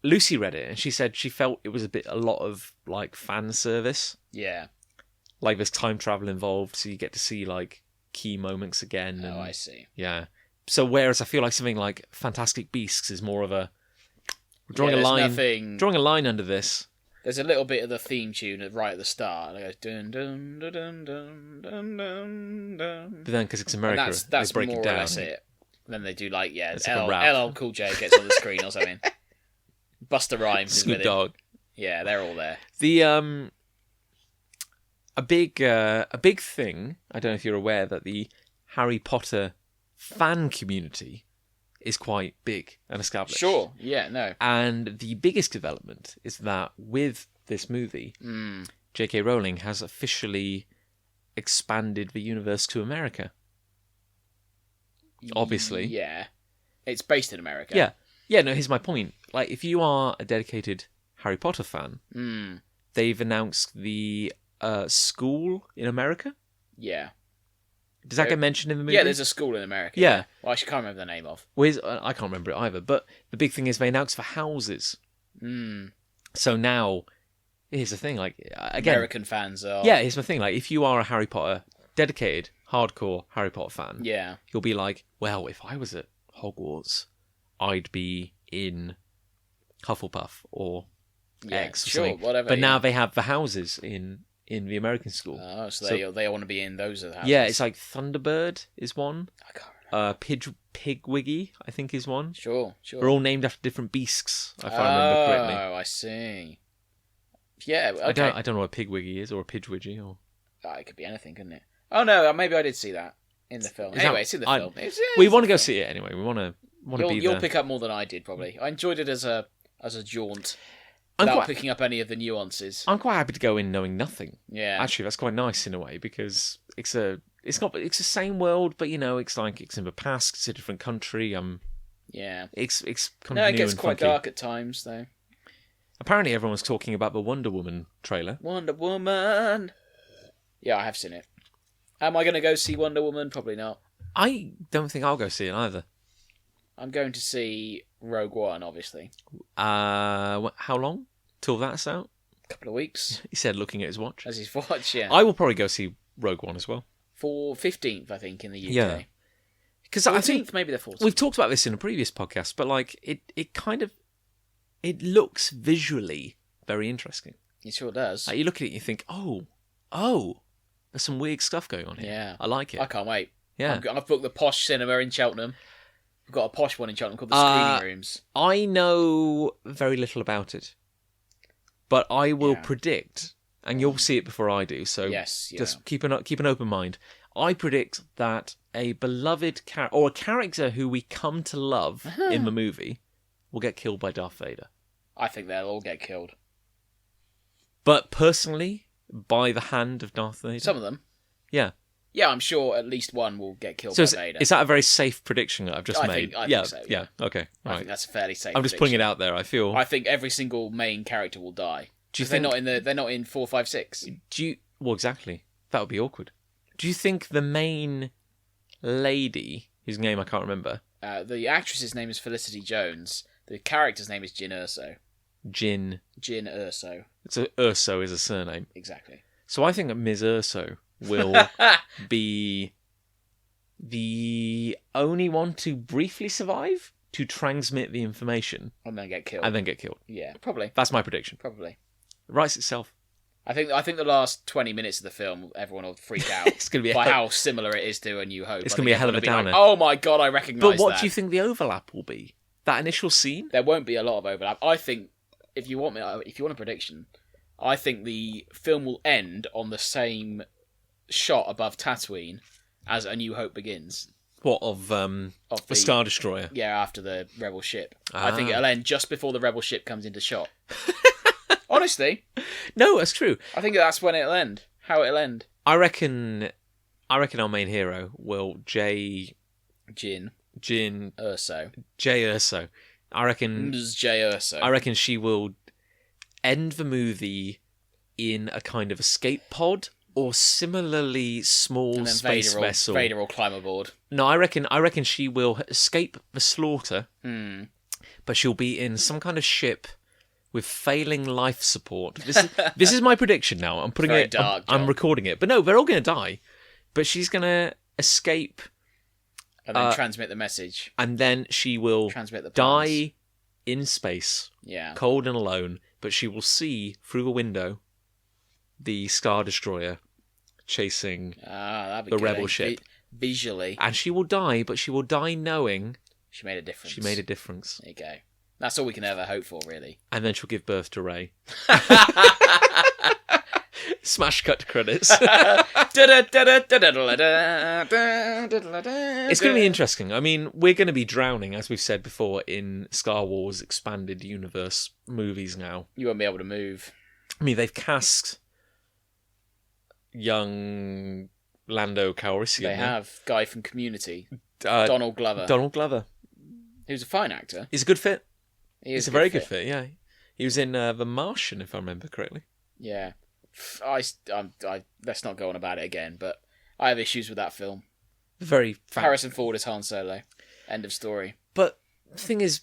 S2: Lucy read it and she said she felt it was a lot of like fan service.
S1: Yeah.
S2: Like there's time travel involved, so you get to see like key moments again.
S1: Oh,
S2: And,
S1: I see.
S2: yeah. So whereas I feel like something like Fantastic Beasts is more of a drawing a line under this.
S1: There's a little bit of the theme tune right at the start. It goes dun dun dun dun dun dun dun dun.
S2: But then because it's America,
S1: And that's
S2: they break
S1: more
S2: it down.
S1: or less it. Then they do like
S2: It's like a rap.
S1: LL Cool J gets on the screen or something. Busta Rhymes is
S2: Snoop
S1: with
S2: Dogg.
S1: him. Yeah, they're all there.
S2: The a big thing. I don't know if you're aware that the Harry Potter fan community is quite big and established.
S1: Sure, yeah, no.
S2: And the biggest development is that with this movie, J.K. Rowling has officially expanded the universe to America. Obviously.
S1: Yeah. It's based in America.
S2: Yeah. Yeah, no, here's my point. Like, if you are a dedicated Harry Potter fan, they've announced the school in America.
S1: Yeah.
S2: Does that get mentioned in the movie?
S1: Yeah, there's a school in America.
S2: Yeah.
S1: Well, I can't remember the name of.
S2: Well, I can't remember it either. But the big thing is they announced the houses. So now, here's the thing. Like, again,
S1: American fans are...
S2: Yeah, here's the thing. Like, if you are a Harry Potter, dedicated, hardcore Harry Potter fan, you'll be like, well, if I was at Hogwarts, I'd be in Hufflepuff or X or something.
S1: Whatever.
S2: But now they have the houses in the American school.
S1: Oh, so they want to be in those houses.
S2: Yeah, it's like Thunderbird is one.
S1: I can't remember.
S2: Pigwiggy, I think, is one.
S1: Sure.
S2: They're all named after different beasts, if I remember correctly.
S1: Oh, I see. Yeah, okay.
S2: I don't know what a Pigwiggy is or a Pidgewidgy or...
S1: it could be anything, couldn't it? Oh, no, maybe I did see that in the film. Anyway, it's in the film.
S2: We want to go see it anyway. We want to be there.
S1: You'll pick up more than I did, probably. I enjoyed it as a jaunt. Without picking up any of the nuances.
S2: I'm quite happy to go in knowing nothing.
S1: Yeah.
S2: Actually, that's quite nice in a way because it's the same world, but it's like it's in the past. It's a different country.
S1: Yeah.
S2: It's kind
S1: no,
S2: of
S1: it
S2: new
S1: gets
S2: and
S1: quite
S2: funky.
S1: dark at times, though.
S2: Apparently, everyone's talking about the Wonder Woman trailer.
S1: Wonder Woman. Yeah, I have seen it. Am I going to go see Wonder Woman? Probably not.
S2: I don't think I'll go see it either.
S1: I'm going to see Rogue One, obviously.
S2: How long till that's out?
S1: A couple of weeks.
S2: He said, looking at his watch.
S1: As his watch, yeah.
S2: I will probably go see Rogue One as well.
S1: For 15th, I think, in the UK.
S2: Yeah. Because
S1: 14th,
S2: I think
S1: maybe the 14th.
S2: we've talked about this in a previous podcast, but like it looks visually very interesting.
S1: It sure does.
S2: Like you look at it and you think, oh, there's some weird stuff going on here.
S1: Yeah.
S2: I like it.
S1: I can't wait.
S2: Yeah.
S1: I've booked the posh cinema in Cheltenham. We've got a posh one in Cheltenham called the Screening Rooms.
S2: I know very little about it, but I will predict, and you'll see it before I do, so just keep an open mind. I predict that a beloved character, or a character who we come to love in the movie, will get killed by Darth Vader.
S1: I think they'll all get killed.
S2: But personally, by the hand of Darth Vader?
S1: Some of them.
S2: Yeah.
S1: Yeah, I'm sure at least one will get killed by Vader.
S2: Is that a very safe prediction that I've just made?
S1: I think so,
S2: yeah. Okay.
S1: I think that's a fairly safe
S2: I'm just putting it out there, I feel.
S1: I think every single main character will die.
S2: Do you think
S1: they're not in 4, 5, 6?
S2: Well, exactly. That would be awkward. Do you think the main lady, whose name I can't remember...
S1: the actress's name is Felicity Jones. The character's name is Jyn Erso.
S2: Jyn
S1: Erso.
S2: Erso is a surname.
S1: Exactly.
S2: So I think that Ms. Erso will be the only one to briefly survive, to transmit the information.
S1: And then get killed. Yeah, probably.
S2: That's my prediction.
S1: Probably.
S2: It writes itself.
S1: I think the last 20 minutes of the film, everyone will freak out
S2: It's gonna be
S1: by how similar it is to A New Hope.
S2: It's going to be a hell of a downer.
S1: Like, oh my god, I recognise that.
S2: But what do you think the overlap will be? That initial scene?
S1: There won't be a lot of overlap. I think, if you want a prediction, I think the film will end on the same shot above Tatooine as A New Hope begins.
S2: What, of the Star Destroyer?
S1: Yeah, after the Rebel ship. I think it'll end just before the Rebel ship comes into shot. Honestly.
S2: No, that's true.
S1: I think that's when it'll end. How it'll end.
S2: I reckon our main hero will
S1: Jyn
S2: Erso. J Erso. I reckon
S1: J Erso.
S2: I reckon she will end the movie in a kind of escape pod or similarly small space vessel.
S1: Vader will climb aboard.
S2: No, I reckon she will escape the slaughter, but she'll be in some kind of ship with failing life support. This is my prediction now. I'm putting it.
S1: Dark,
S2: I'm recording it. But no, they're all going to die. But she's going to escape
S1: and then transmit the message.
S2: And then she will
S1: transmit the
S2: die in space.
S1: Yeah.
S2: Cold and alone. But she will see through a window the Star Destroyer chasing
S1: that'd be
S2: the Rebel ship.
S1: Visually.
S2: And she will die, but she will die knowing
S1: she made a difference.
S2: There you go.
S1: That's all we can ever hope for, really.
S2: And then she'll give birth to Rey. Smash cut to credits. It's going to be interesting. I mean, we're going to be drowning, as we've said before, in Star Wars expanded universe movies now.
S1: You won't be able to move.
S2: I mean, they've cast young Lando Calrissian.
S1: They have. Guy from Community. Donald Glover.
S2: Donald Glover.
S1: He was a fine actor.
S2: He's a good fit.
S1: He's
S2: a very good fit, yeah. He was in The Martian, if I remember correctly.
S1: Yeah. Let's not go on about it again, but I have issues with that film. Harrison Ford is Han Solo. End of story.
S2: But the thing is,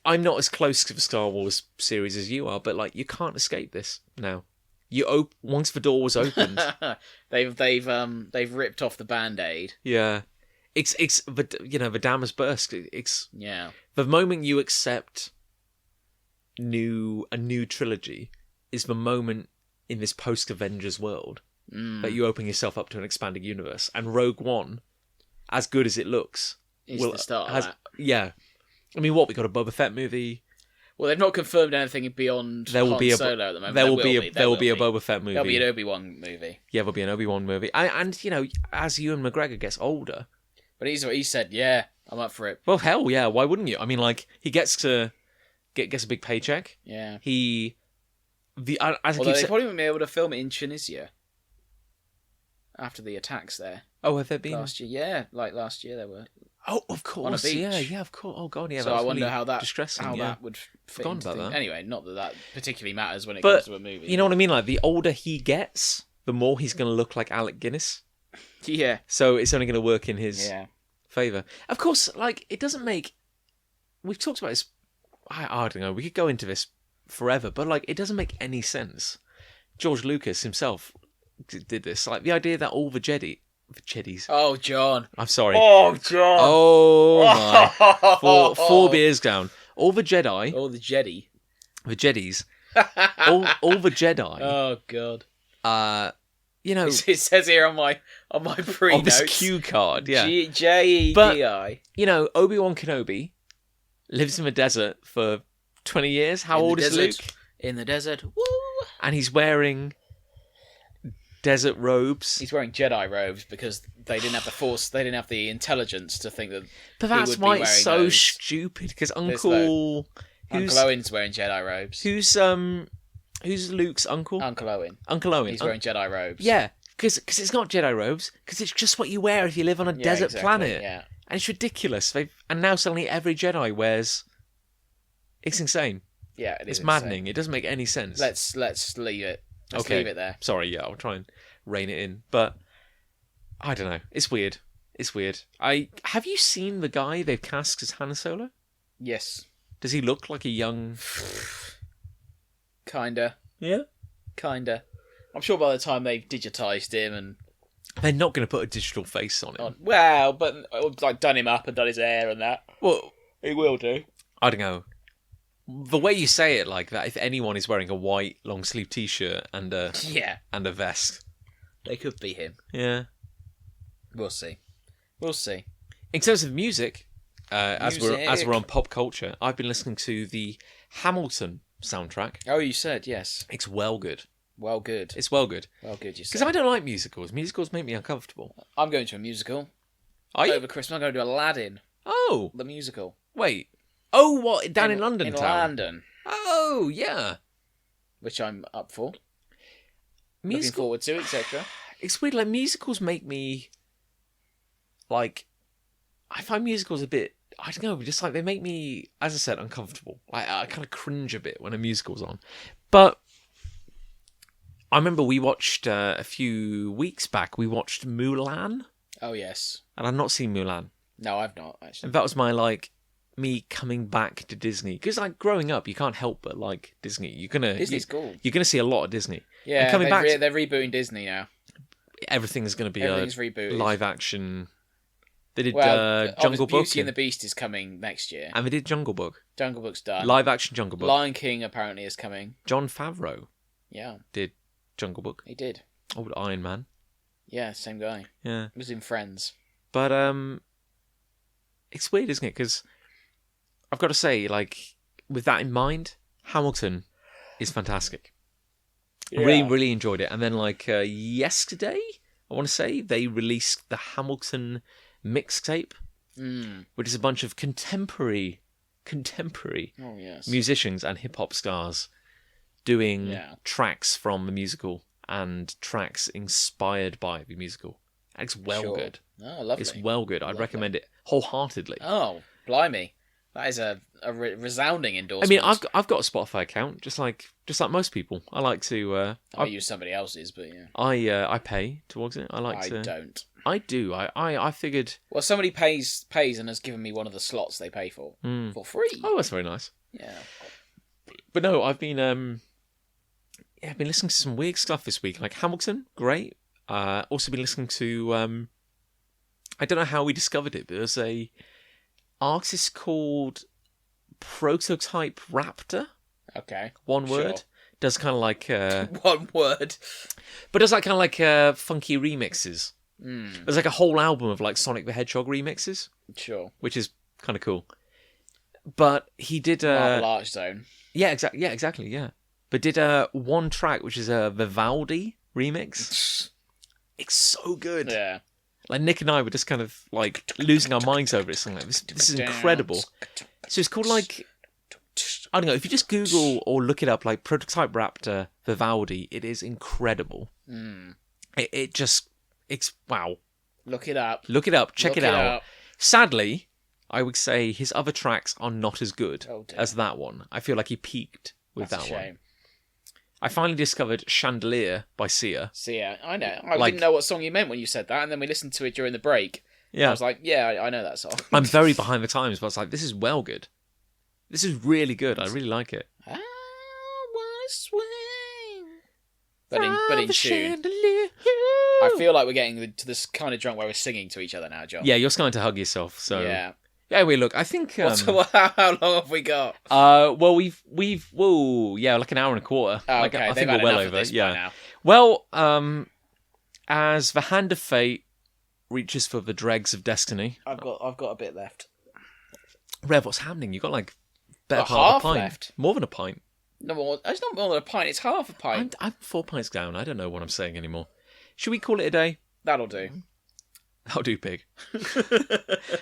S2: I'm not as close to the Star Wars series as you are, but like you can't escape this now. Once the door was opened,
S1: they've ripped off the Band-Aid.
S2: Yeah, it's the dam has burst. It's
S1: yeah.
S2: The moment you accept a new trilogy is the moment in this post-Avengers world that you open yourself up to an expanded universe. And Rogue One, as good as it looks,
S1: is the start of that.
S2: Yeah. I mean, we got a Boba Fett movie.
S1: Well, they've not confirmed anything beyond Han Solo at the moment.
S2: There will be a Boba Fett movie.
S1: There'll be an Obi-Wan movie.
S2: Yeah, there'll be an Obi-Wan movie. And as Ewan McGregor gets older...
S1: But he said, yeah, I'm up for it.
S2: Well, hell, yeah, why wouldn't you? I mean, like, he gets a big paycheck.
S1: Yeah.
S2: They
S1: probably won't be able to film it in Tunisia after the attacks there.
S2: Oh, have there been?
S1: Last year, yeah. Like last year there were.
S2: Oh, of course.
S1: On a beach.
S2: Yeah, of course. Oh, God, yeah.
S1: So I wonder
S2: really
S1: how that would fit into
S2: about that.
S1: Anyway, not that particularly matters when it comes to a movie.
S2: You know what I mean? Like, the older he gets, the more he's going to look like Alec Guinness.
S1: Yeah.
S2: So it's only going to work in his favour. Of course, like, it doesn't make... We've talked about this... I don't know. We could go into this forever, but, like, it doesn't make any sense. George Lucas himself did this. Like, the idea that all the Jedis...
S1: Oh, John.
S2: I'm sorry.
S1: Oh, John.
S2: Oh, my. Four beers down. All the Jedi...
S1: All the Jedi.
S2: The Jedis. all the Jedi...
S1: Oh, God. It says here on my pre-notes.
S2: On this cue card, yeah.
S1: Jedi.
S2: But, Obi-Wan Kenobi lives in the desert for 20 years. How old is Luke?
S1: In the desert. Woo!
S2: And he's wearing desert robes.
S1: He's wearing Jedi robes because they didn't have the Force, they didn't have the intelligence to think that.
S2: But that's why it's so stupid, because Uncle
S1: Owen's wearing Jedi robes.
S2: Who's Luke's uncle?
S1: Uncle Owen.
S2: Uncle Owen.
S1: He's wearing Jedi robes.
S2: Yeah, because it's not Jedi robes, because it's just what you wear if you live on a desert planet.
S1: Yeah.
S2: And it's ridiculous. And now suddenly every Jedi wears... It's insane.
S1: Yeah, it is.
S2: It's maddening. It doesn't make any sense.
S1: Let's leave it. Let's leave it there.
S2: Sorry, yeah, I'll try and rein it in. But I don't know. It's weird. Have you seen the guy they've cast as Han Solo?
S1: Yes.
S2: Does he look like a young...
S1: Kinda.
S2: Yeah?
S1: Kinda. I'm sure by the time they've digitised him and...
S2: They're not going to put a digital face on him.
S1: Well, but like done him up and done his hair and that.
S2: Well,
S1: he will do.
S2: I don't know. The way you say it like that, if anyone is wearing a white long sleeve t-shirt and a vest,
S1: they could be him.
S2: Yeah,
S1: we'll see.
S2: In terms of music, as we're on pop culture, I've been listening to the Hamilton soundtrack.
S1: Oh, you said yes.
S2: It's well good.
S1: Well good.
S2: It's well good.
S1: Well good. You said.
S2: Because I don't like musicals. Musicals make me uncomfortable.
S1: I'm going to a musical.
S2: Are you?
S1: Over Christmas, I'm going to Aladdin.
S2: Oh,
S1: the musical.
S2: Wait. Oh, what? Down in London
S1: in
S2: town?
S1: London.
S2: Oh, yeah.
S1: Which I'm up for. Looking forward to, etc.
S2: It's weird, like, musicals make me... Like, I find musicals a bit... I don't know, just like, they make me, as I said, uncomfortable. Like, I kind of cringe a bit when a musical's on. But I remember we watched, a few weeks back, we watched Mulan.
S1: Oh, yes.
S2: And I've not seen Mulan.
S1: No, I've not, actually.
S2: And that was my, like... me coming back to Disney, because like growing up you can't help but like Disney. Disney's cool. You're gonna see a lot of Disney.
S1: Yeah,
S2: coming back
S1: they're rebooting Disney now.
S2: Everything's gonna be
S1: rebooted.
S2: Live action. They did Jungle Book.
S1: Beauty and the Beast is coming next year,
S2: and they did Jungle Book.
S1: Jungle Book's done.
S2: Live action Jungle Book.
S1: Lion King apparently is coming.
S2: Jon Favreau.
S1: Yeah,
S2: did Jungle Book.
S1: He did.
S2: Old Iron Man.
S1: Yeah, same guy.
S2: Yeah,
S1: he was in Friends.
S2: But it's weird, isn't it? Because I've got to say, like, with that in mind, Hamilton is fantastic. Really, really enjoyed it. And then, like, yesterday, I want to say, they released the Hamilton mixtape, which is a bunch of contemporary musicians and hip-hop stars doing tracks from the musical and tracks inspired by the musical. And it's good.
S1: Oh, lovely.
S2: It's well good. I'd recommend it wholeheartedly.
S1: Oh, blimey. That is a resounding endorsement.
S2: I mean, I've got a Spotify account, just like most people. I like to.
S1: I use somebody else's, but yeah.
S2: I pay towards it. I
S1: don't.
S2: I do. I figured.
S1: Well, somebody pays and has given me one of the slots they pay for free.
S2: Oh, that's very nice.
S1: Yeah.
S2: But no, I've been I've been listening to some weird stuff this week, like Hamilton, great. Also been listening to I don't know how we discovered it, but there's a artist called Prototype Raptor.
S1: Okay.
S2: One word.
S1: Sure.
S2: Does kind of like
S1: one word.
S2: But does like kind of like funky remixes. There's like a whole album of like Sonic the Hedgehog remixes.
S1: Sure.
S2: Which is kind of cool. But he did
S1: Marble Arch Zone.
S2: Yeah, exactly, yeah. But did one track which is a Vivaldi remix. It's so good.
S1: Yeah.
S2: Like Nick and I were just kind of like losing our minds over it. Something like this is incredible. So it's called like, I don't know, if you just Google or look it up, like Prototype Raptor Vivaldi, it is incredible. It's wow.
S1: Look it up.
S2: Check it out. Sadly, I would say his other tracks are not as good as that one. I feel like he peaked with that one. I finally discovered Chandelier by Sia.
S1: Sia, I know. I didn't know what song you meant when you said that, and then we listened to it during the break. Yeah. I was like, yeah, I know that song.
S2: I'm very behind the times, but I was like, this is well good. This is really good. I really like it.
S1: I wanna swing. But in tune. I feel like we're getting to this kind of drunk where we're singing to each other now, John.
S2: Yeah, you're starting to hug yourself, so...
S1: Yeah.
S2: Yeah, look, I think...
S1: how long have we got?
S2: Well, we've like an hour and a quarter.
S1: Oh, okay,
S2: I think we're well over. Yeah.
S1: Now.
S2: Well, as the hand of fate reaches for the dregs of destiny...
S1: I've got a bit left.
S2: Rev, what's happening? You've got like better part of a pint.
S1: Left.
S2: More than a pint.
S1: No, it's not more than a pint, it's half a pint.
S2: I'm 4 pints down. I don't know what I'm saying anymore. Should we call it a day?
S1: That'll do.
S2: That'll do, pig. Well,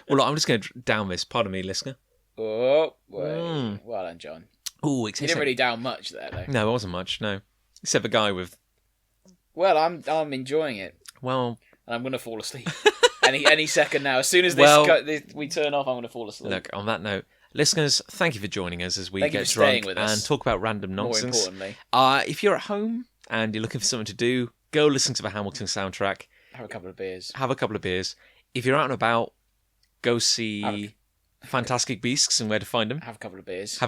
S2: look, I'm just going to down this. Pardon me, listener.
S1: Oh, well done, John.
S2: Oh,
S1: you didn't really down much there, though.
S2: No, it wasn't much, no. Except the guy with...
S1: Well, I'm enjoying it.
S2: Well...
S1: And I'm going to fall asleep. any second now. As soon as we turn off, I'm going to fall asleep.
S2: Look, on that note, listeners, thank you for joining us as we get drunk and talk about random nonsense.
S1: More importantly.
S2: If you're at home and you're looking for something to do, go listen to the Hamilton soundtrack.
S1: Have a couple of beers.
S2: If you're out and about, go see Fantastic Beasts and Where to Find Them.
S1: Have a couple of beers.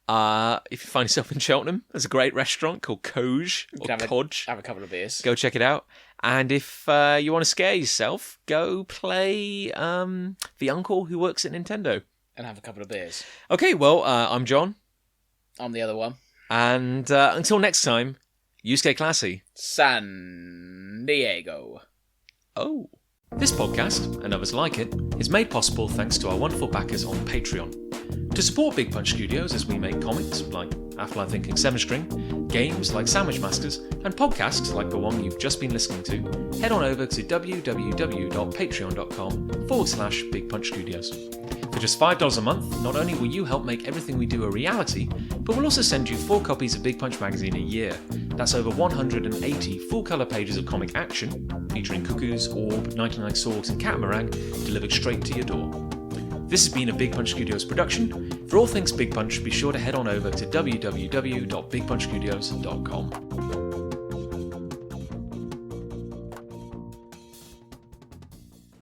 S2: If you find yourself in Cheltenham, there's a great restaurant called Coj or Codge.
S1: Have a couple of beers.
S2: Go check it out. And if you want to scare yourself, go play the uncle who works at Nintendo.
S1: And have a couple of beers.
S2: Okay, well, I'm John.
S1: I'm the other one.
S2: And until next time, you stay classy.
S1: San Diego.
S2: Oh. This podcast, and others like it, is made possible thanks to our wonderful backers on Patreon. To support Big Punch Studios as we make comics like Afterlife Thinking 7 String, games like Sandwich Masters, and podcasts like the one you've just been listening to, head on over to www.patreon.com/Big Punch Studios. For just $5 a month, not only will you help make everything we do a reality, but we'll also send you 4 copies of Big Punch magazine a year. That's over 180 full-colour pages of comic action, featuring Cuckoos, Orb, 99 Swords and Catamaran, delivered straight to your door. This has been a Big Punch Studios production. For all things Big Punch, be sure to head on over to www.bigpunchstudios.com.